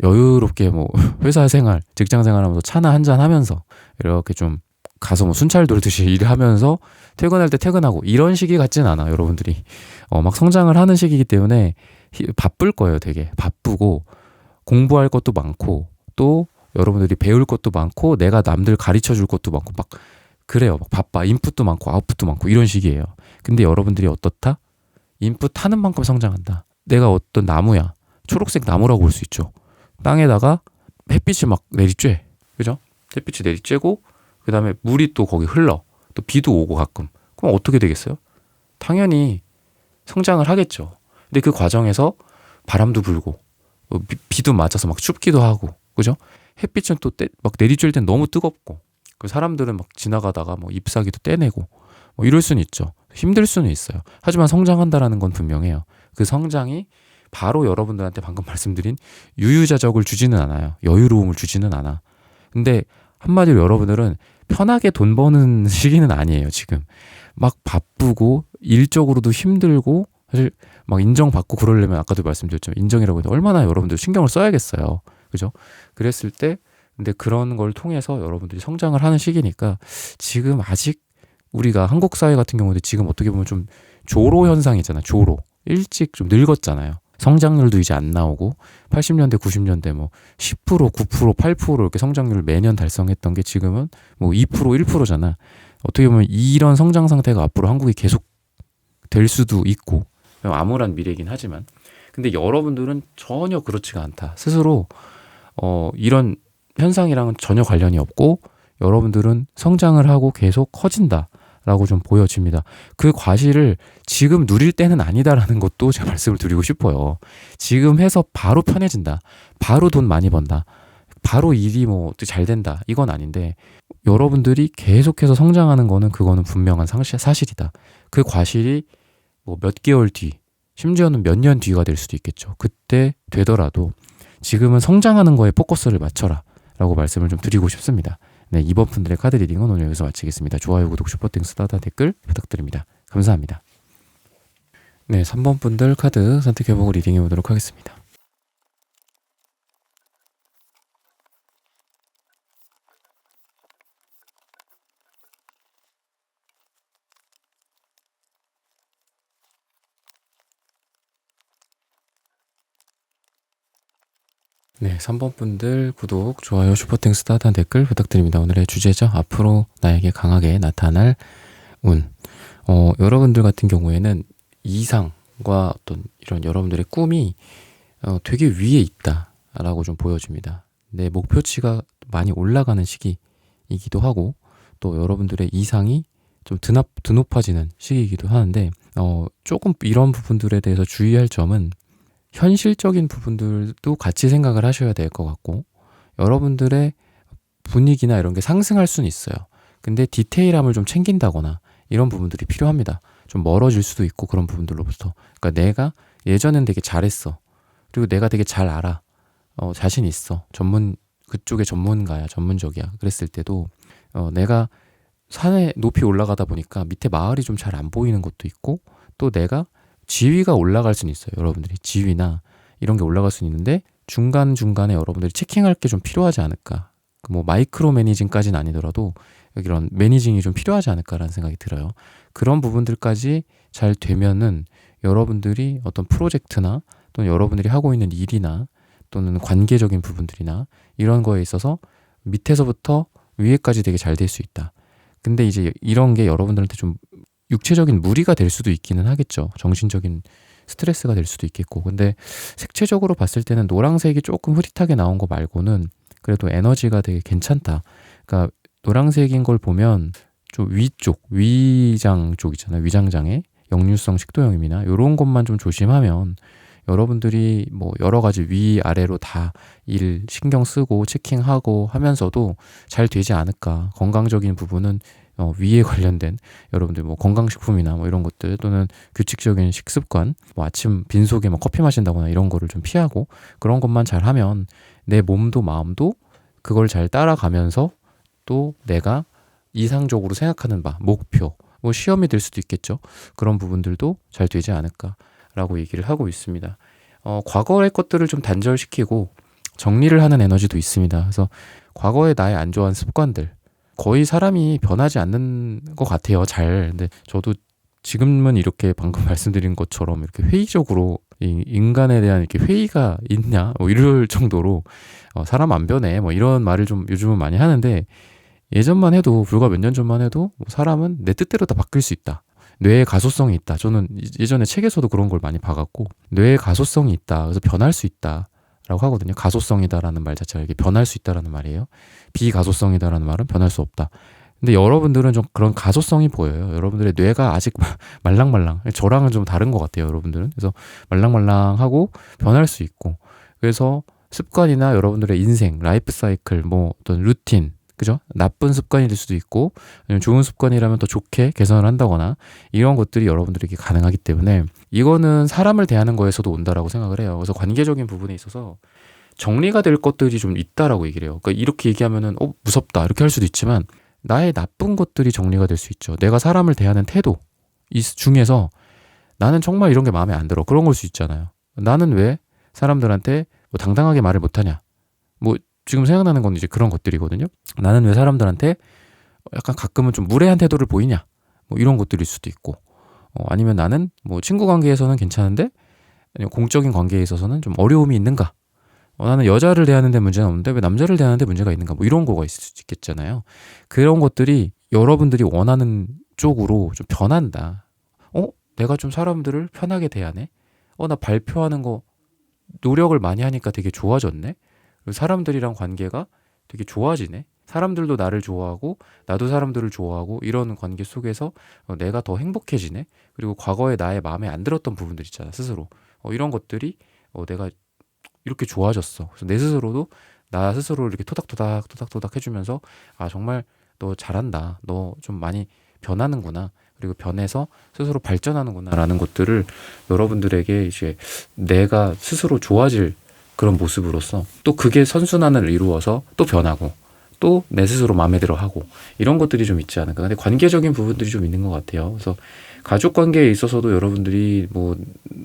여유롭게 뭐 회사 생활, 직장 생활하면서 차나 한잔 하면서 이렇게 좀 가서 뭐 순찰 돌듯이 일하면서 퇴근할 때 퇴근하고 이런 시기 같진 않아. 여러분들이 막 성장을 하는 시기이기 때문에 바쁠 거예요. 되게 바쁘고 공부할 것도 많고 또 여러분들이 배울 것도 많고 내가 남들 가르쳐 줄 것도 많고 막 그래요. 막 바빠. 인풋도 많고 아웃풋도 많고 이런 시기예요. 근데 여러분들이 어떻다? 인풋 하는 만큼 성장한다. 내가 어떤 나무야. 초록색 나무라고 볼 수 있죠. 땅에다가 햇빛이 막 내리쬐. 그죠? 햇빛이 내리쬐고 그 다음에 물이 또 거기 흘러. 또 비도 오고 가끔. 그럼 어떻게 되겠어요? 당연히 성장을 하겠죠. 근데 그 과정에서 바람도 불고 비도 맞아서 막 춥기도 하고 그죠? 햇빛은 또 막 내리쬐을 땐 너무 뜨겁고 그 사람들은 막 지나가다가 뭐 잎사귀도 떼내고 뭐 이럴 수는 있죠. 힘들 수는 있어요. 하지만 성장한다라는 건 분명해요. 그 성장이 바로 여러분들한테 방금 말씀드린 유유자적을 주지는 않아요. 여유로움을 주지는 않아. 근데 한마디로 여러분들은 편하게 돈 버는 시기는 아니에요. 지금 막 바쁘고 일적으로도 힘들고 사실 막 인정받고 그러려면 아까도 말씀드렸지만 인정이라고 해도 얼마나 여러분들 신경을 써야겠어요. 그죠? 그랬을 때 근데 그런 걸 통해서 여러분들이 성장을 하는 시기니까 지금 아직 우리가 한국 사회 같은 경우도 지금 어떻게 보면 좀 조로 현상이잖아요. 조로. 일찍 좀 늙었잖아요. 성장률도 이제 안 나오고 80년대, 90년대 뭐 10%, 9%, 8% 이렇게 성장률을 매년 달성했던 게 지금은 뭐 2%, 1%잖아. 어떻게 보면 이런 성장 상태가 앞으로 한국이 계속 될 수도 있고 암울한 미래이긴 하지만 근데 여러분들은 전혀 그렇지가 않다. 스스로 이런 현상이랑은 전혀 관련이 없고 여러분들은 성장을 하고 계속 커진다라고 좀 보여집니다. 그 과실을 지금 누릴 때는 아니다라는 것도 제가 말씀을 드리고 싶어요. 지금 해서 바로 편해진다. 바로 돈 많이 번다. 바로 일이 뭐 잘 된다. 이건 아닌데 여러분들이 계속해서 성장하는 거는 그거는 분명한 사실이다. 그 과실이 뭐 몇 개월 뒤, 심지어는 몇 년 뒤가 될 수도 있겠죠. 그때 되더라도 지금은 성장하는 거에 포커스를 맞춰라 라고 말씀을 좀 드리고 싶습니다. 네, 이번 분들의 카드 리딩은 오늘 여기서 마치겠습니다. 좋아요, 구독, 슈퍼땡스, 따다 댓글 부탁드립니다. 감사합니다. 네, 3번 분들 카드 선택해보고 리딩해 보도록 하겠습니다. 네, 3번 분들 구독, 좋아요, 슈퍼땡스, 따뜻한 댓글 부탁드립니다. 오늘의 주제죠. 앞으로 나에게 강하게 나타날 운. 여러분들 같은 경우에는 이상과 어떤 이런 여러분들의 꿈이 되게 위에 있다라고 좀 보여집니다. 내 목표치가 많이 올라가는 시기이기도 하고 또 여러분들의 이상이 좀 드높아지는 시기이기도 하는데 조금 이런 부분들에 대해서 주의할 점은 현실적인 부분들도 같이 생각을 하셔야 될 것 같고 여러분들의 분위기나 이런 게 상승할 수는 있어요. 근데 디테일함을 좀 챙긴다거나 이런 부분들이 필요합니다. 좀 멀어질 수도 있고 그런 부분들로부터. 그러니까 내가 예전엔 되게 잘했어. 그리고 내가 되게 잘 알아. 자신 있어. 그쪽의 전문가야. 전문적이야. 그랬을 때도 내가 산에 높이 올라가다 보니까 밑에 마을이 좀 잘 안 보이는 것도 있고 또 내가 지위가 올라갈 수는 있어요. 여러분들이 지위나 이런 게 올라갈 수는 있는데 중간중간에 여러분들이 체킹할 게 좀 필요하지 않을까. 뭐 마이크로 매니징까지는 아니더라도 이런 매니징이 좀 필요하지 않을까라는 생각이 들어요. 그런 부분들까지 잘 되면은 여러분들이 어떤 프로젝트나 또는 여러분들이 하고 있는 일이나 또는 관계적인 부분들이나 이런 거에 있어서 밑에서부터 위에까지 되게 잘 될 수 있다. 근데 이제 이런 게 여러분들한테 좀 육체적인 무리가 될 수도 있기는 하겠죠. 정신적인 스트레스가 될 수도 있겠고. 근데 색채적으로 봤을 때는 노란색이 조금 흐릿하게 나온 거 말고는 그래도 에너지가 되게 괜찮다. 그러니까 노란색인 걸 보면 좀 위쪽, 위장 쪽 있잖아요. 위장장애, 역류성 식도염이나 이런 것만 좀 조심하면 여러분들이 뭐 여러 가지 위아래로 다 일 신경 쓰고 체킹하고 하면서도 잘 되지 않을까. 건강적인 부분은 위에 관련된 여러분들 뭐 건강식품이나 뭐 이런 것들 또는 규칙적인 식습관, 뭐 아침 빈속에 뭐 커피 마신다거나 이런 거를 좀 피하고 그런 것만 잘 하면 내 몸도 마음도 그걸 잘 따라가면서 또 내가 이상적으로 생각하는 바, 목표, 뭐 시험이 될 수도 있겠죠. 그런 부분들도 잘 되지 않을까라고 얘기를 하고 있습니다. 과거의 것들을 좀 단절시키고 정리를 하는 에너지도 있습니다. 그래서 과거의 나의 안 좋아하는 습관들, 거의 사람이 변하지 않는 것 같아요. 잘. 근데 저도 지금은 이렇게 방금 말씀드린 것처럼 이렇게 회의적으로 이 인간에 대한 이렇게 회의가 있냐? 뭐 이럴 정도로 사람 안 변해. 뭐 이런 말을 좀 요즘은 많이 하는데 예전만 해도 불과 몇 년 전만 해도 뭐 사람은 내 뜻대로 다 바뀔 수 있다. 뇌의 가소성이 있다. 저는 예전에 책에서도 그런 걸 많이 봐갖고 뇌의 가소성이 있다. 그래서 변할 수 있다. 라고 하거든요. 가소성이다라는 말 자체가 이게 변할 수 있다라는 말이에요. 비가소성이다라는 말은 변할 수 없다. 근데 여러분들은 좀 그런 가소성이 보여요. 여러분들의 뇌가 아직 말랑말랑. 저랑은 좀 다른 것 같아요. 여러분들은. 그래서 말랑말랑하고 변할 수 있고. 그래서 습관이나 여러분들의 인생, 라이프 사이클, 뭐 어떤 루틴, 그죠? 나쁜 습관이 될 수도 있고 아니면 좋은 습관이라면 더 좋게 개선을 한다거나 이런 것들이 여러분들에게 가능하기 때문에 이거는 사람을 대하는 거에서도 온다라고 생각을 해요. 그래서 관계적인 부분에 있어서 정리가 될 것들이 좀 있다라고 얘기를 해요. 그러니까 이렇게 얘기하면은 무섭다 이렇게 할 수도 있지만 나의 나쁜 것들이 정리가 될 수 있죠. 내가 사람을 대하는 태도 이 중에서 나는 정말 이런 게 마음에 안 들어. 그런 걸 수 있잖아요. 나는 왜 사람들한테 뭐 당당하게 말을 못하냐. 뭐 지금 생각나는 건 이제 그런 것들이거든요. 나는 왜 사람들한테 약간 가끔은 좀 무례한 태도를 보이냐. 뭐 이런 것들일 수도 있고 아니면 나는 뭐 친구 관계에서는 괜찮은데 아니면 공적인 관계에 있어서는 좀 어려움이 있는가. 나는 여자를 대하는 데 문제는 없는데 왜 남자를 대하는 데 문제가 있는가. 뭐 이런 거가 있을 수 있겠잖아요. 그런 것들이 여러분들이 원하는 쪽으로 좀 변한다. 내가 좀 사람들을 편하게 대하네. 나 발표하는 거 노력을 많이 하니까 되게 좋아졌네. 사람들이랑 관계가 되게 좋아지네. 사람들도 나를 좋아하고 나도 사람들을 좋아하고 이런 관계 속에서 내가 더 행복해지네. 그리고 과거에 나의 마음에 안 들었던 부분들 있잖아 스스로. 이런 것들이 내가 이렇게 좋아졌어. 그래서 내 스스로도 나 스스로 이렇게 토닥토닥 해주면서 정말 너 잘한다. 너 좀 많이 변하는구나. 그리고 변해서 스스로 발전하는구나 라는 것들을 여러분들에게 이제 내가 스스로 좋아질 그런 모습으로서 또 그게 선순환을 이루어서 또 변하고 또 내 스스로 마음에 들어 하고 이런 것들이 좀 있지 않을까. 근데 관계적인 부분들이 좀 있는 것 같아요. 그래서 가족 관계에 있어서도 여러분들이 뭐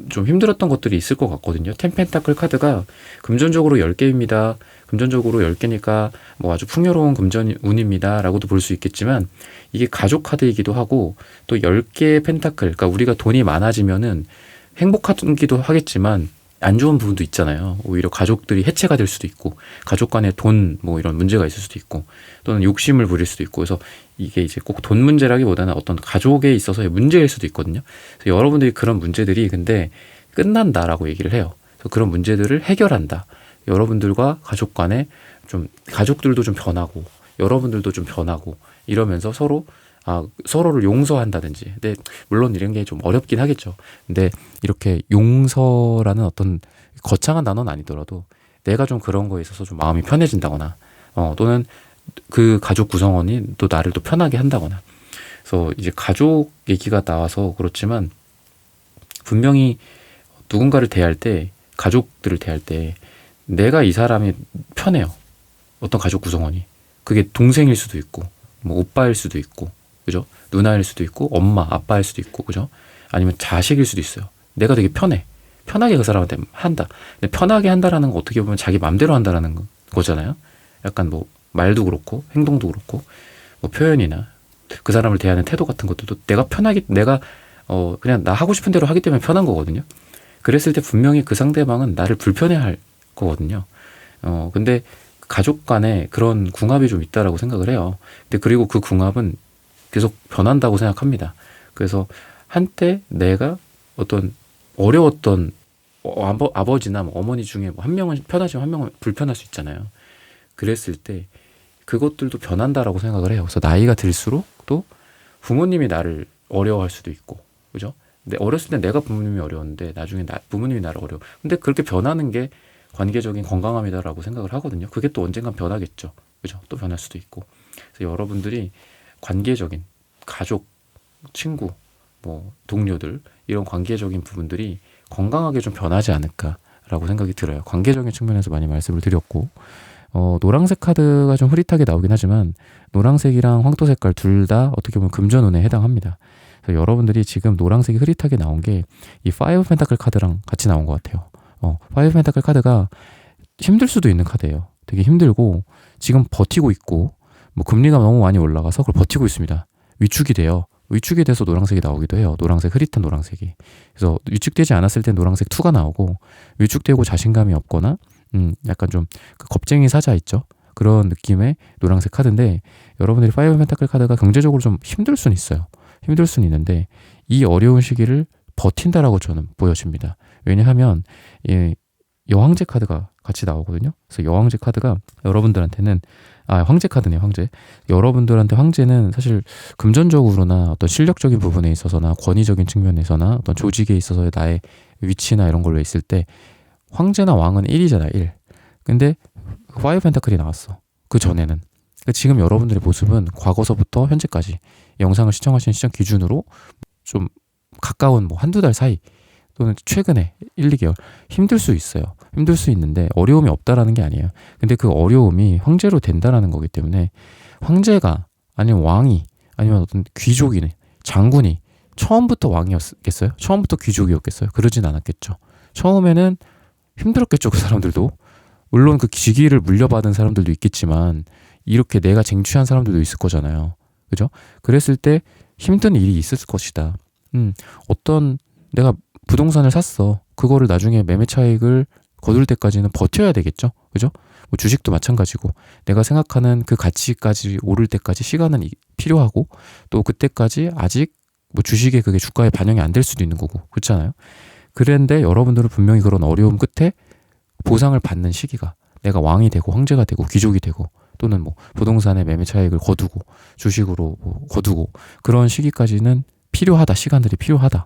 좀 힘들었던 것들이 있을 것 같거든요. 텐펜타클 카드가 금전적으로 10개입니다. 금전적으로 10개니까 뭐 아주 풍요로운 금전 운입니다. 라고도 볼 수 있겠지만 이게 가족 카드이기도 하고 또 10개의 펜타클, 그러니까 우리가 돈이 많아지면은 행복하기도 하겠지만 안 좋은 부분도 있잖아요. 오히려 가족들이 해체가 될 수도 있고 가족 간에 돈 뭐 이런 문제가 있을 수도 있고 또는 욕심을 부릴 수도 있고 그래서 이게 이제 꼭 돈 문제라기보다는 어떤 가족에 있어서의 문제일 수도 있거든요. 그래서 여러분들이 그런 문제들이 근데 끝난다라고 얘기를 해요. 그래서 그런 문제들을 해결한다. 여러분들과 가족 간에 좀 가족들도 좀 변하고 여러분들도 좀 변하고 이러면서 서로를 용서한다든지. 근데 물론 이런 게 좀 어렵긴 하겠죠. 근데 이렇게 용서라는 어떤 거창한 단어는 아니더라도 내가 좀 그런 거에 있어서 좀 마음이 편해진다거나 또는 그 가족 구성원이 또 나를 또 편하게 한다거나. 그래서 이제 가족 얘기가 나와서 그렇지만 분명히 누군가를 대할 때 가족들을 대할 때 내가 이 사람이 편해요. 어떤 가족 구성원이. 그게 동생일 수도 있고 뭐 오빠일 수도 있고 그죠? 누나일 수도 있고 엄마, 아빠일 수도 있고 그죠? 아니면 자식일 수도 있어요. 내가 되게 편해. 편하게 그 사람한테 한다. 근데 편하게 한다라는 거 어떻게 보면 자기 맘대로 한다라는 거잖아요. 약간 뭐 말도 그렇고 행동도 그렇고 뭐 표현이나 그 사람을 대하는 태도 같은 것들도 내가 편하게 내가 그냥 나 하고 싶은 대로 하기 때문에 편한 거거든요. 그랬을 때 분명히 그 상대방은 나를 불편해할 거거든요. 근데 가족 간에 그런 궁합이 좀 있다라고 생각을 해요. 근데 그리고 그 궁합은 계속 변한다고 생각합니다. 그래서 한때 내가 어떤 어려웠던 아버지나 뭐 어머니 중에 뭐 한 명은 편하지만 한 명은 불편할 수 있잖아요. 그랬을 때 그것들도 변한다라고 생각을 해요. 그래서 나이가 들수록 또 부모님이 나를 어려워할 수도 있고, 그죠? 어렸을 때 내가 부모님이 어려웠는데 나중에 부모님이 나를 어려워. 근데 그렇게 변하는 게 관계적인 건강함이다라고 생각을 하거든요. 그게 또 언젠간 변하겠죠. 그죠? 또 변할 수도 있고. 그래서 여러분들이 관계적인 가족, 친구, 뭐 동료들 이런 관계적인 부분들이 건강하게 좀 변하지 않을까라고 생각이 들어요. 관계적인 측면에서 많이 말씀을 드렸고 노란색 카드가 좀 흐릿하게 나오긴 하지만 노란색이랑 황토 색깔 둘 다 어떻게 보면 금전운에 해당합니다. 그래서 여러분들이 지금 노란색이 흐릿하게 나온 게 이 파이브 펜타클 카드랑 같이 나온 것 같아요. 파이브 펜타클 카드가 힘들 수도 있는 카드예요. 되게 힘들고 지금 버티고 있고 뭐 금리가 너무 많이 올라가서 그걸 버티고 있습니다. 위축이 돼요. 위축이 돼서 노란색이 나오기도 해요. 노란색, 흐릿한 노란색이. 그래서 위축되지 않았을 땐 노란색 2가 나오고 위축되고 자신감이 없거나 약간 좀 그 겁쟁이 사자 있죠. 그런 느낌의 노란색 카드인데 여러분들이 파이브 펜타클 카드가 경제적으로 좀 힘들 수는 있어요. 힘들 수는 있는데 이 어려운 시기를 버틴다라고 저는 보여집니다. 왜냐하면 이 여왕제 카드가 같이 나오거든요. 그래서 여왕제 카드가 여러분들한테는 황제 카드네요. 황제. 여러분들한테 황제는 사실 금전적으로나 어떤 실력적인 부분에 있어서나 권위적인 측면에서나 어떤 조직에 있어서의 나의 위치나 이런 걸로 있을 때 황제나 왕은 1이잖아요. 1. 근데 파이브 펜타클이 나왔어. 그 전에는. 지금 여러분들의 모습은 과거서부터 현재까지 영상을 시청하시는 시점 기준으로 좀 가까운 뭐 한두 달 사이 또는 최근에 1, 2개월 힘들 수 있어요. 힘들 수 있는데 어려움이 없다라는 게 아니에요. 근데 그 어려움이 황제로 된다라는 거기 때문에 황제가 아니면 왕이 아니면 어떤 귀족이네 장군이 처음부터 왕이었겠어요? 처음부터 귀족이었겠어요? 그러진 않았겠죠. 처음에는 힘들었겠죠. 그 사람들도. 물론 그 직위를 물려받은 사람들도 있겠지만 이렇게 내가 쟁취한 사람들도 있을 거잖아요. 그죠? 그랬을 때 힘든 일이 있을 것이다. 어떤 내가 부동산을 샀어. 그거를 나중에 매매 차익을 거둘 때까지는 버텨야 되겠죠. 그죠? 뭐 주식도 마찬가지고 내가 생각하는 그 가치까지 오를 때까지 시간은 필요하고 또 그때까지 아직 뭐 주식에 그게 주가에 반영이 안 될 수도 있는 거고 그렇잖아요. 그런데 여러분들은 분명히 그런 어려움 끝에 보상을 받는 시기가 내가 왕이 되고 황제가 되고 귀족이 되고 또는 뭐 부동산의 매매 차익을 거두고 주식으로 뭐 거두고 그런 시기까지는 필요하다. 시간들이 필요하다.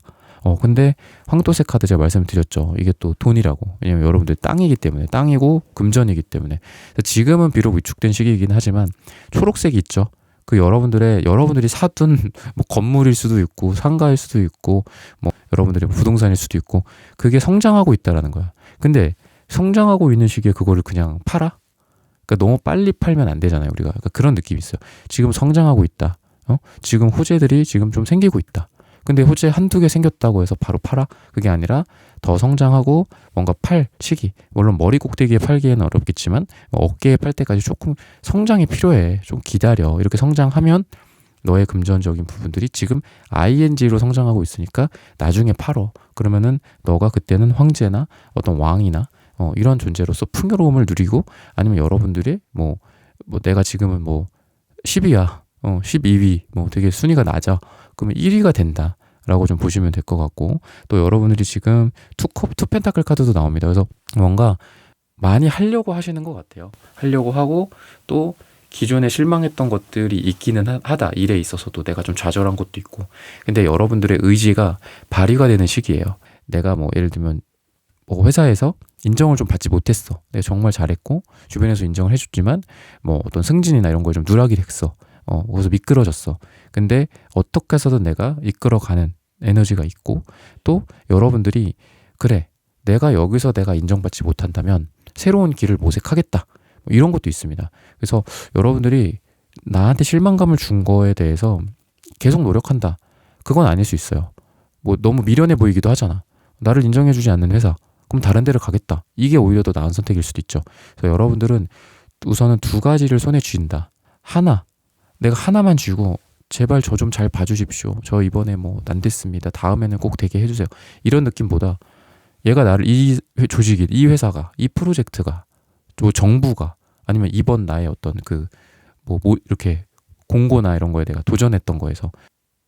근데 황토색 카드 제가 말씀드렸죠. 이게 또 돈이라고. 왜냐면 여러분들 땅이기 때문에 땅이고 금전이기 때문에 지금은 비록 위축된 시기이긴 하지만 초록색이 있죠. 그 여러분들이 사둔 뭐 건물일 수도 있고 상가일 수도 있고 뭐 여러분들의 부동산일 수도 있고 그게 성장하고 있다라는 거야. 근데 성장하고 있는 시기에 그거를 그냥 팔아? 그러니까 너무 빨리 팔면 안 되잖아요, 우리가. 그러니까 그런 느낌이 있어요. 지금 성장하고 있다. 지금 호재들이 지금 좀 생기고 있다. 근데 호재 한두 개 생겼다고 해서 바로 팔아? 그게 아니라 더 성장하고 뭔가 팔 시기. 물론 머리 꼭대기에 팔기에는 어렵겠지만 어깨에 팔 때까지 조금 성장이 필요해. 좀 기다려. 이렇게 성장하면 너의 금전적인 부분들이 지금 ING로 성장하고 있으니까 나중에 팔어. 그러면은 너가 그때는 황제나 어떤 왕이나 이런 존재로서 풍요로움을 누리고 아니면 여러분들이 뭐 내가 지금은 뭐 10위야. 12위 뭐 되게 순위가 낮아. 그러면 1위가 된다. 라고 좀 보시면 될 것 같고 또 여러분들이 지금 투 펜타클 카드도 나옵니다. 그래서 뭔가 많이 하려고 하시는 것 같아요. 하려고 하고 또 기존에 실망했던 것들이 있기는 하다. 일에 있어서도 내가 좀 좌절한 것도 있고 근데 여러분들의 의지가 발휘가 되는 시기예요. 내가 뭐 예를 들면 뭐 회사에서 인정을 좀 받지 못했어. 내가 정말 잘했고 주변에서 인정을 해줬지만 뭐 어떤 승진이나 이런 걸 좀 누락이 됐어. 거기서 미끄러졌어. 근데 어떻게 해서든 내가 이끌어가는 에너지가 있고 또 여러분들이 그래 내가 여기서 내가 인정받지 못한다면 새로운 길을 모색하겠다. 이런 것도 있습니다. 그래서 여러분들이 나한테 실망감을 준 거에 대해서 계속 노력한다. 그건 아닐 수 있어요. 뭐 너무 미련해 보이기도 하잖아. 나를 인정해주지 않는 회사. 그럼 다른 데를 가겠다. 이게 오히려 더 나은 선택일 수도 있죠. 그래서 여러분들은 우선은 2가지를 손에 쥐는다. 내가 하나만 쥐고 제발 저 좀 잘 봐주십시오. 저 이번에 뭐 안 됐습니다. 다음에는 꼭 되게 해주세요. 이런 느낌보다 얘가 나를 이 조직이, 이 회사가, 이 프로젝트가, 또 정부가 아니면 이번 나의 어떤 뭐 이렇게 공고나 이런 거에 내가 도전했던 거에서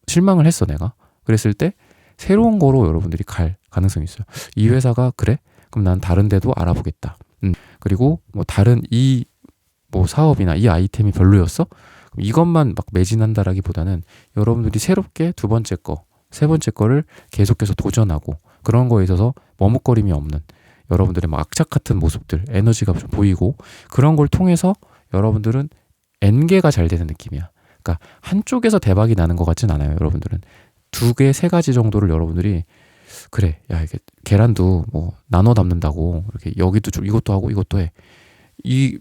실망을 했어 내가. 그랬을 때 새로운 거로 여러분들이 갈 가능성이 있어요. 이 회사가 그래? 그럼 난 다른 데도 알아보겠다. 그리고 뭐 다른 이 뭐 사업이나 이 아이템이 별로였어? 이것만 막 매진한다라기보다는 여러분들이 새롭게 2번째 거, 세 번째 거를 계속해서 도전하고 그런 거에 있어서 머뭇거림이 없는 여러분들의 막 악착 같은 모습들, 에너지가 좀 보이고 그런 걸 통해서 여러분들은 N개가 잘 되는 느낌이야. 그러니까 한쪽에서 대박이 나는 것 같진 않아요. 여러분들은 두 개, 세 가지 정도를 여러분들이 그래, 야 이게 계란도 뭐 나눠 담는다고 이렇게 여기도 좀 이것도 하고 이것도 해. 이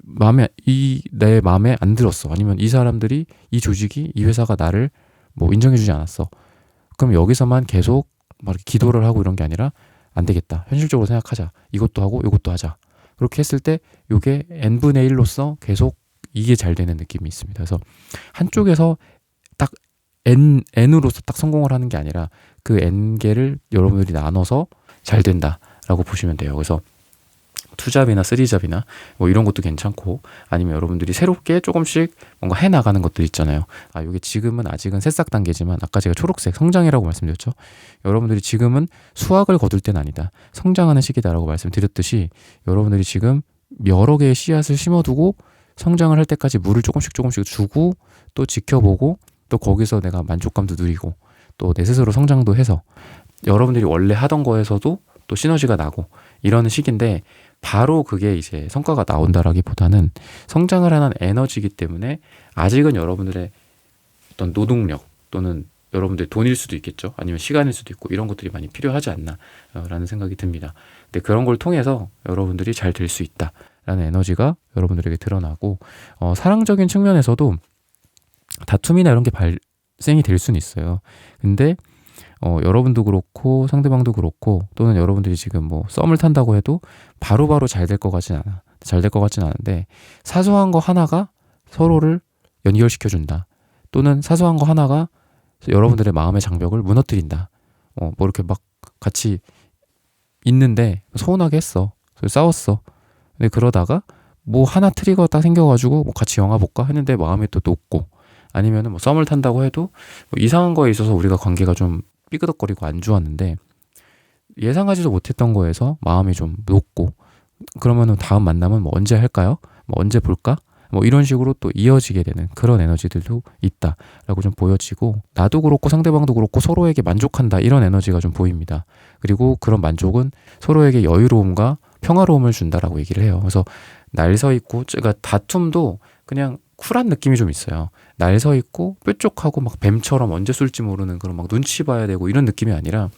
내 마음에 안 들었어. 아니면 이 사람들이 이 조직이 이 회사가 나를 뭐 인정해주지 않았어. 그럼 여기서만 계속 막 이렇게 기도를 하고 이런 게 아니라 안 되겠다. 현실적으로 생각하자. 이것도 하고 이것도 하자. 그렇게 했을 때 이게 n분의 1로서 계속 이게 잘 되는 느낌이 있습니다. 그래서 한쪽에서 딱 n으로서 딱 성공을 하는 게 아니라 그 n개를 여러분들이 나눠서 잘 된다라고 보시면 돼요. 그래서 투잡이나 쓰리잡이나 뭐 이런 것도 괜찮고 아니면 여러분들이 새롭게 조금씩 뭔가 해나가는 것들 있잖아요. 이게 지금은 아직은 새싹 단계지만 아까 제가 초록색 성장이라고 말씀드렸죠. 여러분들이 지금은 수확을 거둘 때는 아니다. 성장하는 시기다라고 말씀드렸듯이 여러분들이 지금 여러 개의 씨앗을 심어두고 성장을 할 때까지 물을 조금씩 주고 또 지켜보고 또 거기서 내가 만족감도 누리고 또 내 스스로 성장도 해서 여러분들이 원래 하던 거에서도 또 시너지가 나고 이러는 시기인데 바로 그게 이제 성과가 나온다라기보다는 성장을 하는 에너지이기 때문에 아직은 여러분들의 어떤 노동력 또는 여러분들의 돈일 수도 있겠죠. 아니면 시간일 수도 있고 이런 것들이 많이 필요하지 않나 라는 생각이 듭니다. 근데 그런 걸 통해서 여러분들이 잘 될 수 있다 라는 에너지가 여러분들에게 드러나고 사랑적인 측면에서도 다툼이나 이런 게 발생이 될 수는 있어요. 근데 여러분도 그렇고 상대방도 그렇고 또는 여러분들이 지금 뭐 썸을 탄다고 해도 바로바로 잘 될 것 같진 않아. 잘 될 것 같진 않은데 사소한 거 하나가 서로를 연결시켜 준다. 또는 사소한 거 하나가 여러분들의 마음의 장벽을 무너뜨린다. 뭐 이렇게 막 같이 있는데 서운하게 했어. 싸웠어. 근데 그러다가 뭐 하나 트리거 딱 생겨가지고 뭐 같이 영화 볼까 했는데 마음이 또 높고 아니면은 뭐 썸을 탄다고 해도 뭐 이상한 거에 있어서 우리가 관계가 좀 삐그덕거리고 안 좋았는데 예상하지도 못했던 거에서 마음이 좀 높고 그러면은 다음 만남은 뭐 언제 할까요? 뭐 언제 볼까? 뭐 이런 식으로 또 이어지게 되는 그런 에너지들도 있다라고 좀 보여지고 나도 그렇고 상대방도 그렇고 서로에게 만족한다 이런 에너지가 좀 보입니다. 그리고 그런 만족은 서로에게 여유로움과 평화로움을 준다라고 얘기를 해요. 그래서 날 서 있고 그러니까 다툼도 그냥 쿨한 느낌이 좀 있어요. 날 서 있고 뾰족하고 막 뱀처럼 언제 쏠지 모르는 그런 막 눈치 봐야 되고 이런 느낌이 아니라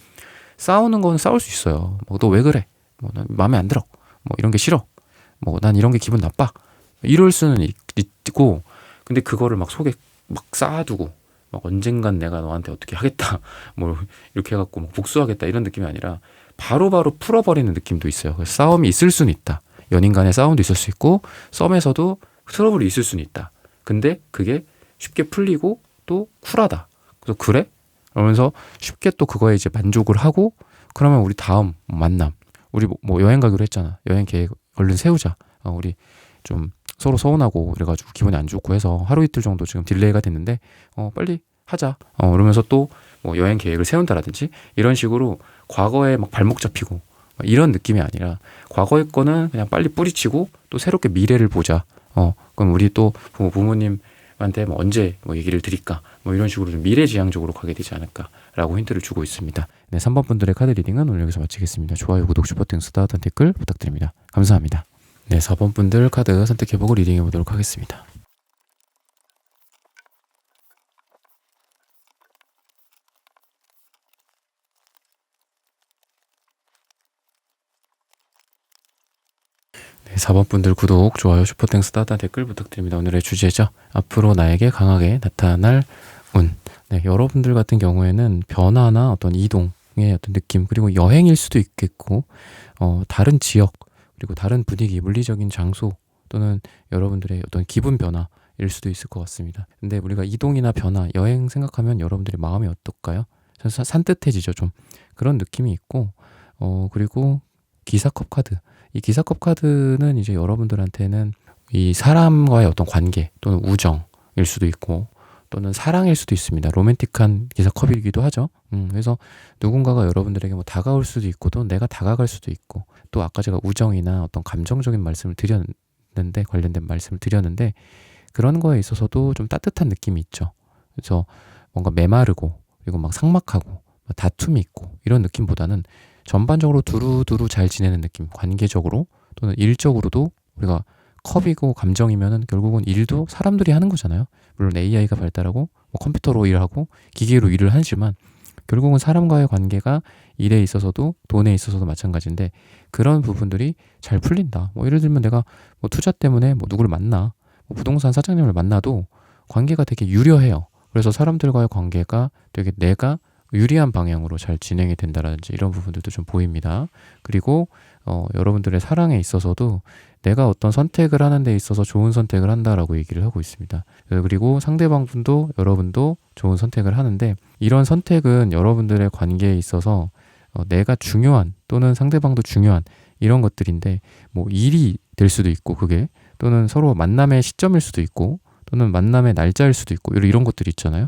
싸우는 거는 싸울 수 있어요. 뭐 너 왜 그래? 뭐 난 마음에 안 들어. 뭐 이런 게 싫어. 뭐 난 이런 게 기분 나빠. 이럴 수는 있고 근데 그거를 막 속에 막 쌓아두고 막 언젠간 내가 너한테 어떻게 하겠다. 뭐 이렇게 해갖고 막 복수하겠다 이런 느낌이 아니라 바로바로 풀어버리는 느낌도 있어요. 그래서 싸움이 있을 수는 있다. 연인 간의 싸움도 있을 수 있고 썸에서도 트러블이 있을 수는 있다. 근데 그게 쉽게 풀리고 또 쿨하다. 그래서 그래? 그러면서 쉽게 또 그거에 이제 만족을 하고 그러면 우리 다음 만남 우리 뭐 여행 가기로 했잖아. 여행 계획 얼른 세우자. 우리 좀 서로 서운하고 그래가지고 기분이 안 좋고 해서 하루 이틀 정도 지금 딜레이가 됐는데 빨리 하자. 그러면서 또 뭐 여행 계획을 세운다라든지 이런 식으로 과거에 막 발목 잡히고 이런 느낌이 아니라 과거의 거는 그냥 빨리 뿌리치고 또 새롭게 미래를 보자. 그럼 우리 또 부모님한테 뭐 언제 뭐 얘기를 드릴까? 뭐 이런 식으로 좀 미래지향적으로 가게 되지 않을까라고 힌트를 주고 있습니다. 네, 3번 분들의 카드 리딩은 오늘 여기서 마치겠습니다. 좋아요, 구독, 슈퍼땡, 스타트, 댓글 부탁드립니다. 감사합니다. 네, 4번 분들 카드 선택해보고 리딩해 보도록 하겠습니다. 네, 4번 분들 구독, 좋아요, 슈퍼땡스 따다 댓글 부탁드립니다. 오늘의 주제죠. 앞으로 나에게 강하게 나타날 운. 네, 여러분들 같은 경우에는 변화나 어떤 이동의 어떤 느낌, 그리고 여행일 수도 있겠고, 다른 지역, 그리고 다른 분위기, 물리적인 장소, 또는 여러분들의 어떤 기분 변화일 수도 있을 것 같습니다. 근데 우리가 이동이나 변화, 여행 생각하면 여러분들의 마음이 어떨까요? 산뜻해지죠, 좀. 그런 느낌이 있고, 그리고 기사컵 카드. 이 기사컵 카드는 이제 여러분들한테는 이 사람과의 어떤 관계 또는 우정일 수도 있고 또는 사랑일 수도 있습니다. 로맨틱한 기사컵이기도 하죠. 그래서 누군가가 여러분들에게 뭐 다가올 수도 있고 또 내가 다가갈 수도 있고 또 아까 제가 우정이나 어떤 감정적인 말씀을 드렸는데 관련된 말씀을 드렸는데 그런 거에 있어서도 좀 따뜻한 느낌이 있죠. 그래서 뭔가 메마르고 그리고 막 삭막하고 다툼이 있고 이런 느낌보다는 전반적으로 두루두루 잘 지내는 느낌, 관계적으로 또는 일적으로도 우리가 컵이고 감정이면은 결국은 일도 사람들이 하는 거잖아요. 물론 AI가 발달하고 뭐 컴퓨터로 일하고 기계로 일을 하지만 결국은 사람과의 관계가 일에 있어서도 돈에 있어서도 마찬가지인데 그런 부분들이 잘 풀린다. 뭐 예를 들면 내가 뭐 투자 때문에 뭐 누구를 만나, 뭐 부동산 사장님을 만나도 관계가 되게 유려해요. 그래서 사람들과의 관계가 되게 내가 유리한 방향으로 잘 진행이 된다라든지 이런 부분들도 좀 보입니다. 그리고 여러분들의 사랑에 있어서도 내가 어떤 선택을 하는 데 있어서 좋은 선택을 한다라고 얘기를 하고 있습니다. 그리고 상대방 분도 여러분도 좋은 선택을 하는데 이런 선택은 여러분들의 관계에 있어서 내가 중요한 또는 상대방도 중요한 이런 것들인데 뭐 일이 될 수도 있고 그게 또는 서로 만남의 시점일 수도 있고 또는 만남의 날짜일 수도 있고 이런 것들이 있잖아요.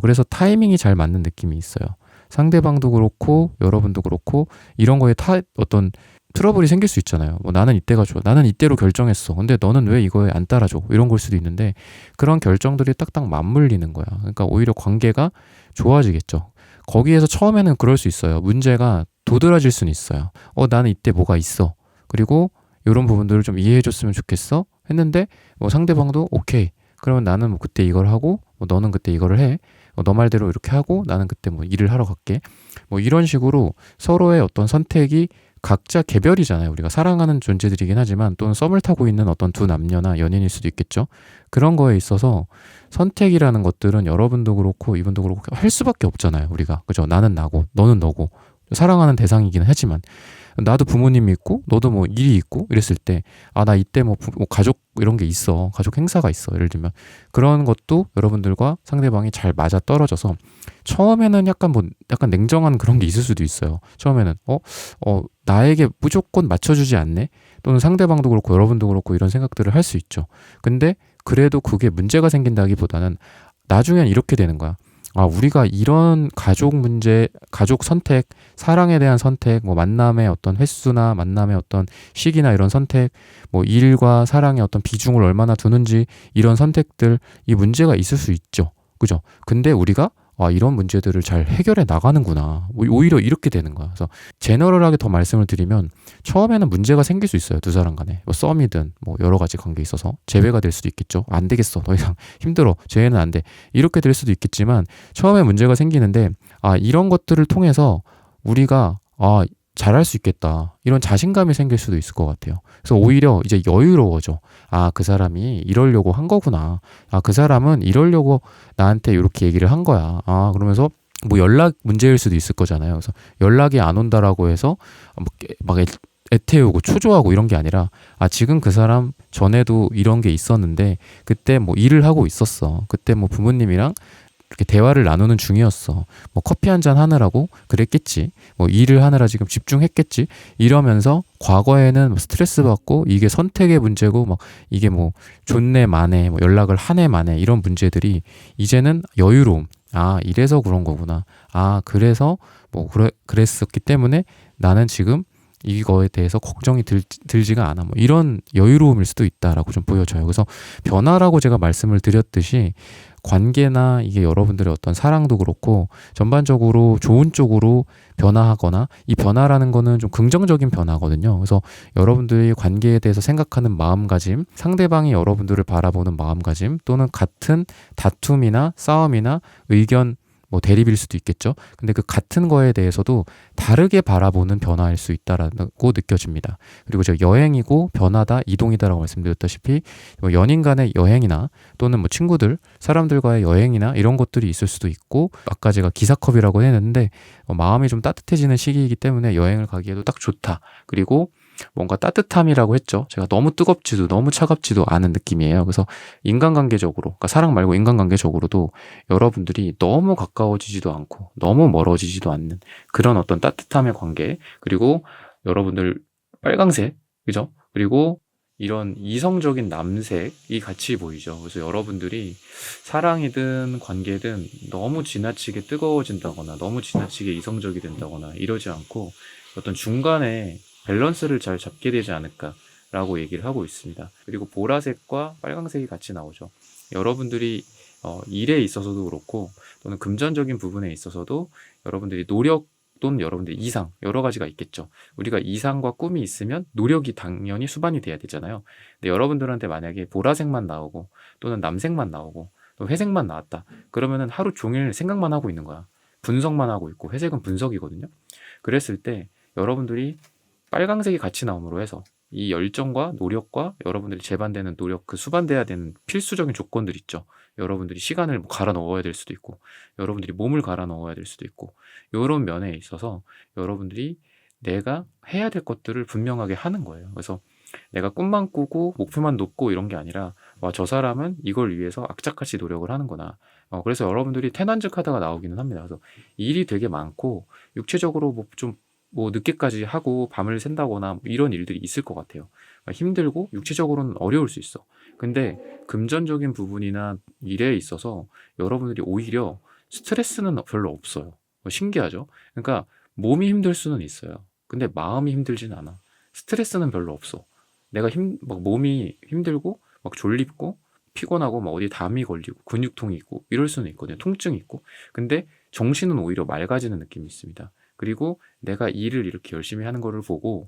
그래서 타이밍이 잘 맞는 느낌이 있어요. 상대방도 그렇고 여러분도 그렇고 이런 거에 어떤 트러블이 생길 수 있잖아요. 뭐 나는 이때가 좋아. 나는 이때로 결정했어. 근데 너는 왜 이거에 안 따라줘? 이런 걸 수도 있는데 그런 결정들이 딱딱 맞물리는 거야. 그러니까 오히려 관계가 좋아지겠죠. 거기에서 처음에는 그럴 수 있어요. 문제가 도드라질 수는 있어요. 나는 이때 뭐가 있어. 그리고 이런 부분들을 좀 이해해 줬으면 좋겠어. 했는데 뭐 상대방도 오케이. 그러면 나는 뭐 그때 이걸 하고 뭐 너는 그때 이거를 해. 너 말대로 이렇게 하고 나는 그때 뭐 일을 하러 갈게. 뭐 이런 식으로 서로의 어떤 선택이 각자 개별이잖아요. 우리가 사랑하는 존재들이긴 하지만 또는 썸을 타고 있는 어떤 두 남녀나 연인일 수도 있겠죠. 그런 거에 있어서 선택이라는 것들은 여러분도 그렇고 이분도 그렇고 할 수밖에 없잖아요. 우리가. 그죠? 나는 나고 너는 너고 사랑하는 대상이긴 하지만 나도 부모님이 있고 너도 뭐 일이 있고 이랬을 때 나 이때 뭐 가족 이런 게 있어. 가족 행사가 있어. 예를 들면 그런 것도 여러분들과 상대방이 잘 맞아 떨어져서 처음에는 약간 냉정한 그런 게 있을 수도 있어요. 처음에는 나에게 무조건 맞춰주지 않네. 또는 상대방도 그렇고 여러분도 그렇고 이런 생각들을 할 수 있죠. 근데 그래도 그게 문제가 생긴다기보다는 나중엔 이렇게 되는 거야. 우리가 이런 가족 문제, 가족 선택, 사랑에 대한 선택, 뭐 만남의 어떤 횟수나 만남의 어떤 시기나 이런 선택, 뭐 일과 사랑의 어떤 비중을 얼마나 두는지 이런 선택들, 이 문제가 있을 수 있죠. 그죠? 근데 우리가 이런 문제들을 잘 해결해 나가는구나. 오히려 이렇게 되는 거야. 그래서 제너럴하게 더 말씀을 드리면 처음에는 문제가 생길 수 있어요. 두 사람 간에. 뭐 썸이든 뭐 여러 가지 관계에 있어서 재회가 될 수도 있겠죠. 안 되겠어. 더 이상 힘들어. 재회는 안 돼. 이렇게 될 수도 있겠지만 처음에 문제가 생기는데 이런 것들을 통해서 우리가 잘할 수 있겠다. 이런 자신감이 생길 수도 있을 것 같아요. 그래서 오히려 이제 여유로워져. 그 사람이 이러려고 한 거구나. 그 사람은 이러려고 나한테 이렇게 얘기를 한 거야. 그러면서 뭐 연락 문제일 수도 있을 거잖아요. 그래서 연락이 안 온다라고 해서 막 애태우고 초조하고 이런 게 아니라 지금 그 사람 전에도 이런 게 있었는데 그때 뭐 일을 하고 있었어. 그때 뭐 부모님이랑 이렇게 대화를 나누는 중이었어. 뭐 커피 한 잔 하느라고 그랬겠지. 뭐 일을 하느라 지금 집중했겠지. 이러면서 과거에는 뭐 스트레스 받고 이게 선택의 문제고 막 이게 뭐 존내 만에 뭐 연락을 한 해 만에 이런 문제들이 이제는 여유로움. 이래서 그런 거구나. 그래서 뭐 그랬었기 때문에 나는 지금 이거에 대해서 걱정이 들지가 않아. 뭐 이런 여유로움일 수도 있다라고 좀 보여져요. 그래서 변화라고 제가 말씀을 드렸듯이 관계나 이게 여러분들의 어떤 사랑도 그렇고 전반적으로 좋은 쪽으로 변화하거나 이 변화라는 거는 좀 긍정적인 변화거든요. 그래서 여러분들이 관계에 대해서 생각하는 마음가짐, 상대방이 여러분들을 바라보는 마음가짐 또는 같은 다툼이나 싸움이나 의견 뭐 대립일 수도 있겠죠. 근데 그 같은 거에 대해서도 다르게 바라보는 변화일 수 있다라고 느껴집니다. 그리고 저 여행이고 변화다, 이동이다라고 말씀드렸다시피 뭐 연인 간의 여행이나 또는 뭐 친구들, 사람들과의 여행이나 이런 것들이 있을 수도 있고 아까 제가 기사컵이라고 했는데 마음이 좀 따뜻해지는 시기이기 때문에 여행을 가기에도 딱 좋다. 그리고 뭔가 따뜻함이라고 했죠. 제가 너무 뜨겁지도 너무 차갑지도 않은 느낌이에요. 그래서 인간관계적으로, 그러니까 사랑 말고 인간관계적으로도 여러분들이 너무 가까워지지도 않고 너무 멀어지지도 않는 그런 어떤 따뜻함의 관계, 그리고 여러분들 빨강색, 그죠? 그리고 이런 이성적인 남색이 같이 보이죠. 그래서 여러분들이 사랑이든 관계든 너무 지나치게 뜨거워진다거나 너무 지나치게 이성적이 된다거나 이러지 않고 어떤 중간에 밸런스를 잘 잡게 되지 않을까라고 얘기를 하고 있습니다. 그리고 보라색과 빨강색이 같이 나오죠. 여러분들이 일에 있어서도 그렇고 또는 금전적인 부분에 있어서도 여러분들이 노력 또는 여러분들 이상 여러 가지가 있겠죠. 우리가 이상과 꿈이 있으면 노력이 당연히 수반이 돼야 되잖아요. 근데 여러분들한테 만약에 보라색만 나오고 또는 남색만 나오고 또 회색만 나왔다. 그러면은 하루 종일 생각만 하고 있는 거야. 분석만 하고 있고 회색은 분석이거든요. 그랬을 때 여러분들이 빨강색이 같이 나옴으로 해서 이 열정과 노력과 여러분들이 제반되는 노력, 그 수반돼야 되는 필수적인 조건들 있죠. 여러분들이 시간을 갈아 넣어야 될 수도 있고, 여러분들이 몸을 갈아 넣어야 될 수도 있고, 이런 면에 있어서 여러분들이 내가 해야 될 것들을 분명하게 하는 거예요. 그래서 내가 꿈만 꾸고 목표만 높고 이런 게 아니라, 와, 저 사람은 이걸 위해서 악착같이 노력을 하는구나. 그래서 여러분들이 태난즉 카드가 나오기는 합니다. 그래서 일이 되게 많고, 육체적으로 뭐 늦게까지 하고 밤을 샌다거나 뭐 이런 일들이 있을 것 같아요. 힘들고 육체적으로는 어려울 수 있어. 근데 금전적인 부분이나 일에 있어서 여러분들이 오히려 스트레스는 별로 없어요. 신기하죠? 그러니까 몸이 힘들 수는 있어요. 근데 마음이 힘들진 않아. 스트레스는 별로 없어. 내가 막 몸이 힘들고 막 졸립고 피곤하고 막 어디 담이 걸리고 근육통이 있고 이럴 수는 있거든요. 통증이 있고. 근데 정신은 오히려 맑아지는 느낌이 있습니다. 그리고 내가 일을 이렇게 열심히 하는 거를 보고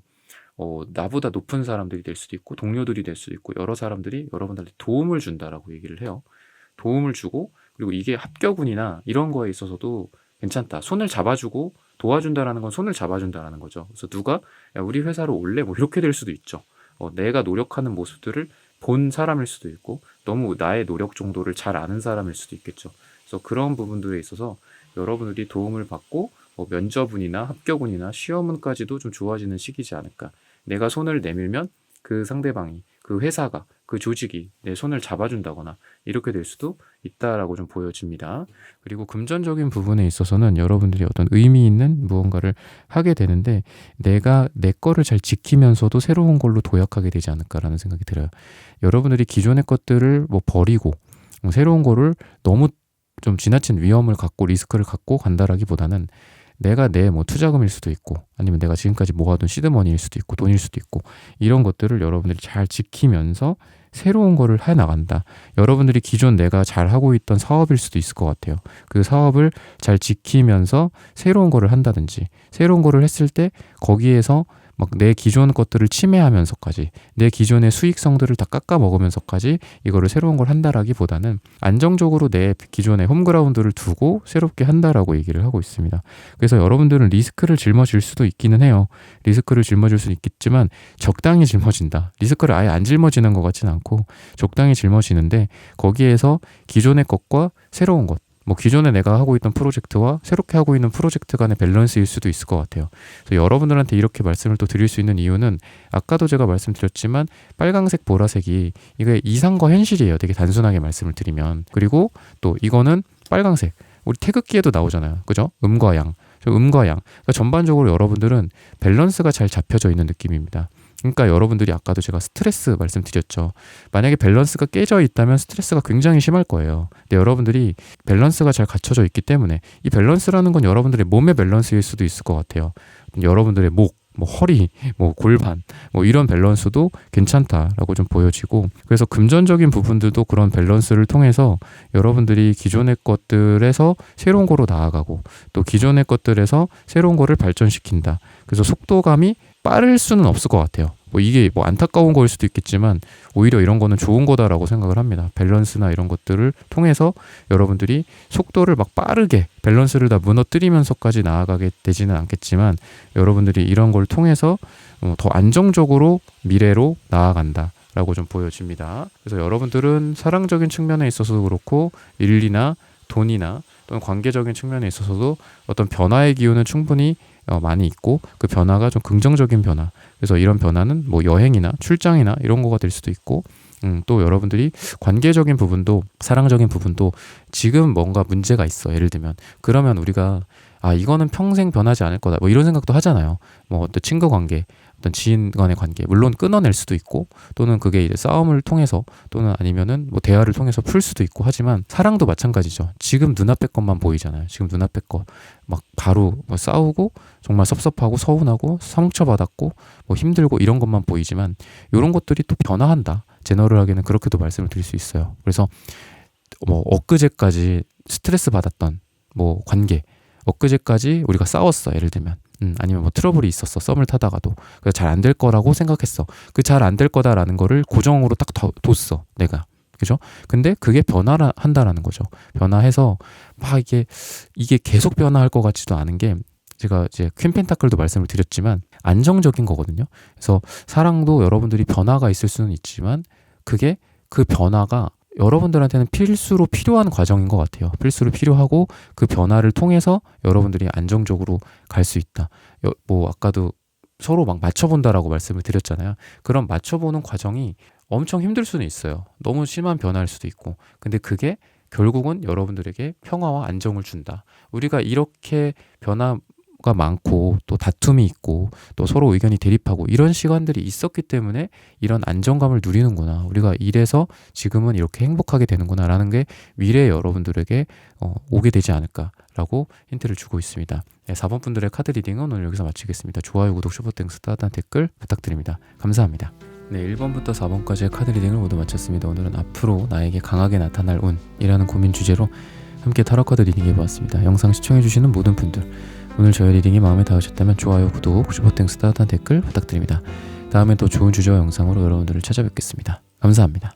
나보다 높은 사람들이 될 수도 있고 동료들이 될 수도 있고 여러 사람들이 여러분들한테 도움을 준다라고 얘기를 해요. 도움을 주고 그리고 이게 합격운이나 이런 거에 있어서도 괜찮다. 손을 잡아주고 도와준다라는 건 손을 잡아준다라는 거죠. 그래서 누가 야, 우리 회사로 올래? 뭐 이렇게 될 수도 있죠. 내가 노력하는 모습들을 본 사람일 수도 있고 너무 나의 노력 정도를 잘 아는 사람일 수도 있겠죠. 그래서 그런 부분들에 있어서 여러분들이 도움을 받고 면접운이나 합격운이나 시험운까지도 좀 좋아지는 시기지 않을까. 내가 손을 내밀면 그 상대방이, 그 회사가, 그 조직이 내 손을 잡아준다거나 이렇게 될 수도 있다라고 좀 보여집니다. 그리고 금전적인 부분에 있어서는 여러분들이 어떤 의미 있는 무언가를 하게 되는데 내가 내 거를 잘 지키면서도 새로운 걸로 도약하게 되지 않을까라는 생각이 들어요. 여러분들이 기존의 것들을 버리고 새로운 거를 너무 좀 지나친 위험을 갖고 리스크를 갖고 간다라기보다는 내가 내 투자금일 수도 있고 아니면 내가 지금까지 모아둔 시드머니일 수도 있고 돈일 수도 있고 이런 것들을 여러분들이 잘 지키면서 새로운 거를 해 나간다. 여러분들이 기존 내가 잘 하고 있던 사업일 수도 있을 것 같아요. 그 사업을 잘 지키면서 새로운 거를 한다든지 새로운 거를 했을 때 거기에서 막 내 기존 것들을 침해하면서까지 내 기존의 수익성들을 다 깎아 먹으면서까지 이거를 새로운 걸 한다라기보다는 안정적으로 내 기존의 홈그라운드를 두고 새롭게 한다라고 얘기를 하고 있습니다. 그래서 여러분들은 리스크를 짊어질 수도 있기는 해요. 리스크를 짊어질 수는 있겠지만 적당히 짊어진다. 리스크를 아예 안 짊어지는 것 같진 않고 적당히 짊어지는데 거기에서 기존의 것과 새로운 것 기존에 내가 하고 있던 프로젝트와 새롭게 하고 있는 프로젝트 간의 밸런스일 수도 있을 것 같아요. 그래서 여러분들한테 이렇게 말씀을 또 드릴 수 있는 이유는 아까도 제가 말씀드렸지만 빨강색, 보라색이 이게 이상과 현실이에요. 되게 단순하게 말씀을 드리면. 그리고 또 이거는 빨강색. 우리 태극기에도 나오잖아요. 그죠? 음과 양. 음과 양. 그러니까 전반적으로 여러분들은 밸런스가 잘 잡혀져 있는 느낌입니다. 그러니까 여러분들이 아까도 제가 스트레스 말씀드렸죠. 만약에 밸런스가 깨져 있다면 스트레스가 굉장히 심할 거예요. 근데 여러분들이 밸런스가 잘 갖춰져 있기 때문에 이 밸런스라는 건 여러분들의 몸의 밸런스일 수도 있을 것 같아요. 여러분들의 목, 허리, 골반, 이런 밸런스도 괜찮다라고 좀 보여지고 그래서 금전적인 부분들도 그런 밸런스를 통해서 여러분들이 기존의 것들에서 새로운 거로 나아가고 또 기존의 것들에서 새로운 거를 발전시킨다. 그래서 속도감이 빠를 수는 없을 것 같아요. 이게 안타까운 거일 수도 있겠지만 오히려 이런 거는 좋은 거다라고 생각을 합니다. 밸런스나 이런 것들을 통해서 여러분들이 속도를 막 빠르게 밸런스를 다 무너뜨리면서까지 나아가게 되지는 않겠지만 여러분들이 이런 걸 통해서 더 안정적으로 미래로 나아간다. 라고 좀 보여집니다. 그래서 여러분들은 사랑적인 측면에 있어서도 그렇고 일이나 돈이나 또는 관계적인 측면에 있어서도 어떤 변화의 기운은 충분히 많이 있고 그 변화가 좀 긍정적인 변화. 그래서 이런 변화는 여행이나 출장이나 이런 거가 될 수도 있고 또 여러분들이 관계적인 부분도 사랑적인 부분도 지금 뭔가 문제가 있어. 예를 들면 그러면 우리가 이거는 평생 변하지 않을 거다. 이런 생각도 하잖아요. 어떤 친구 관계, 어떤 지인 간의 관계 물론 끊어낼 수도 있고 또는 그게 이제 싸움을 통해서 또는 아니면은 대화를 통해서 풀 수도 있고 하지만 사랑도 마찬가지죠. 지금 눈앞의 것만 보이잖아요. 지금 눈앞의 것 막 바로 싸우고 정말 섭섭하고 서운하고 상처받았고 힘들고 이런 것만 보이지만 이런 것들이 또 변화한다. 제너럴하게는 그렇게도 말씀을 드릴 수 있어요. 그래서 뭐 엊그제까지 스트레스 받았던 뭐 관계, 엊그제까지 우리가 싸웠어, 예를 들면. 아니면 뭐 트러블이 있었어, 썸을 타다가도. 그래서 잘 안 될 거라고 생각했어. 그 잘 안 될 거다라는 거를 고정으로 딱 뒀어, 내가. 그죠? 근데 그게 변화한다라는 거죠. 변화해서 막 이게 계속 변화할 것 같지도 않은 게, 제가 이제 퀸 펜타클도 말씀을 드렸지만 안정적인 거거든요. 그래서 사랑도 여러분들이 변화가 있을 수는 있지만 그게 그 변화가 여러분들한테는 필수로 필요한 과정인 것 같아요. 필수로 필요하고 그 변화를 통해서 여러분들이 안정적으로 갈 수 있다. 뭐 아까도 서로 막 맞춰본다라고 말씀을 드렸잖아요. 그런 맞춰보는 과정이 엄청 힘들 수는 있어요. 너무 심한 변화일 수도 있고. 근데 그게 결국은 여러분들에게 평화와 안정을 준다. 우리가 이렇게 변화가 많고 또 다툼이 있고 또 서로 의견이 대립하고 이런 시간들이 있었기 때문에 이런 안정감을 누리는구나. 우리가 이래서 지금은 이렇게 행복하게 되는구나 라는 게 미래의 여러분들에게 오게 되지 않을까라고 힌트를 주고 있습니다. 네, 4번 분들의 카드 리딩은 오늘 여기서 마치겠습니다. 좋아요, 구독, 슈퍼땡스, 따뜻한 댓글 부탁드립니다. 감사합니다. 네, 1번부터 4번까지의 카드 리딩을 모두 마쳤습니다. 오늘은 앞으로 나에게 강하게 나타날 운이라는 고민 주제로 함께 타로 카드 리딩 해보았습니다. 영상 시청해주시는 모든 분들, 오늘 저의 리딩이 마음에 닿으셨다면 좋아요, 구독, 슈퍼땡스, 따뜻한 댓글 부탁드립니다. 다음에 또 좋은 주제와 영상으로 여러분들을 찾아뵙겠습니다. 감사합니다.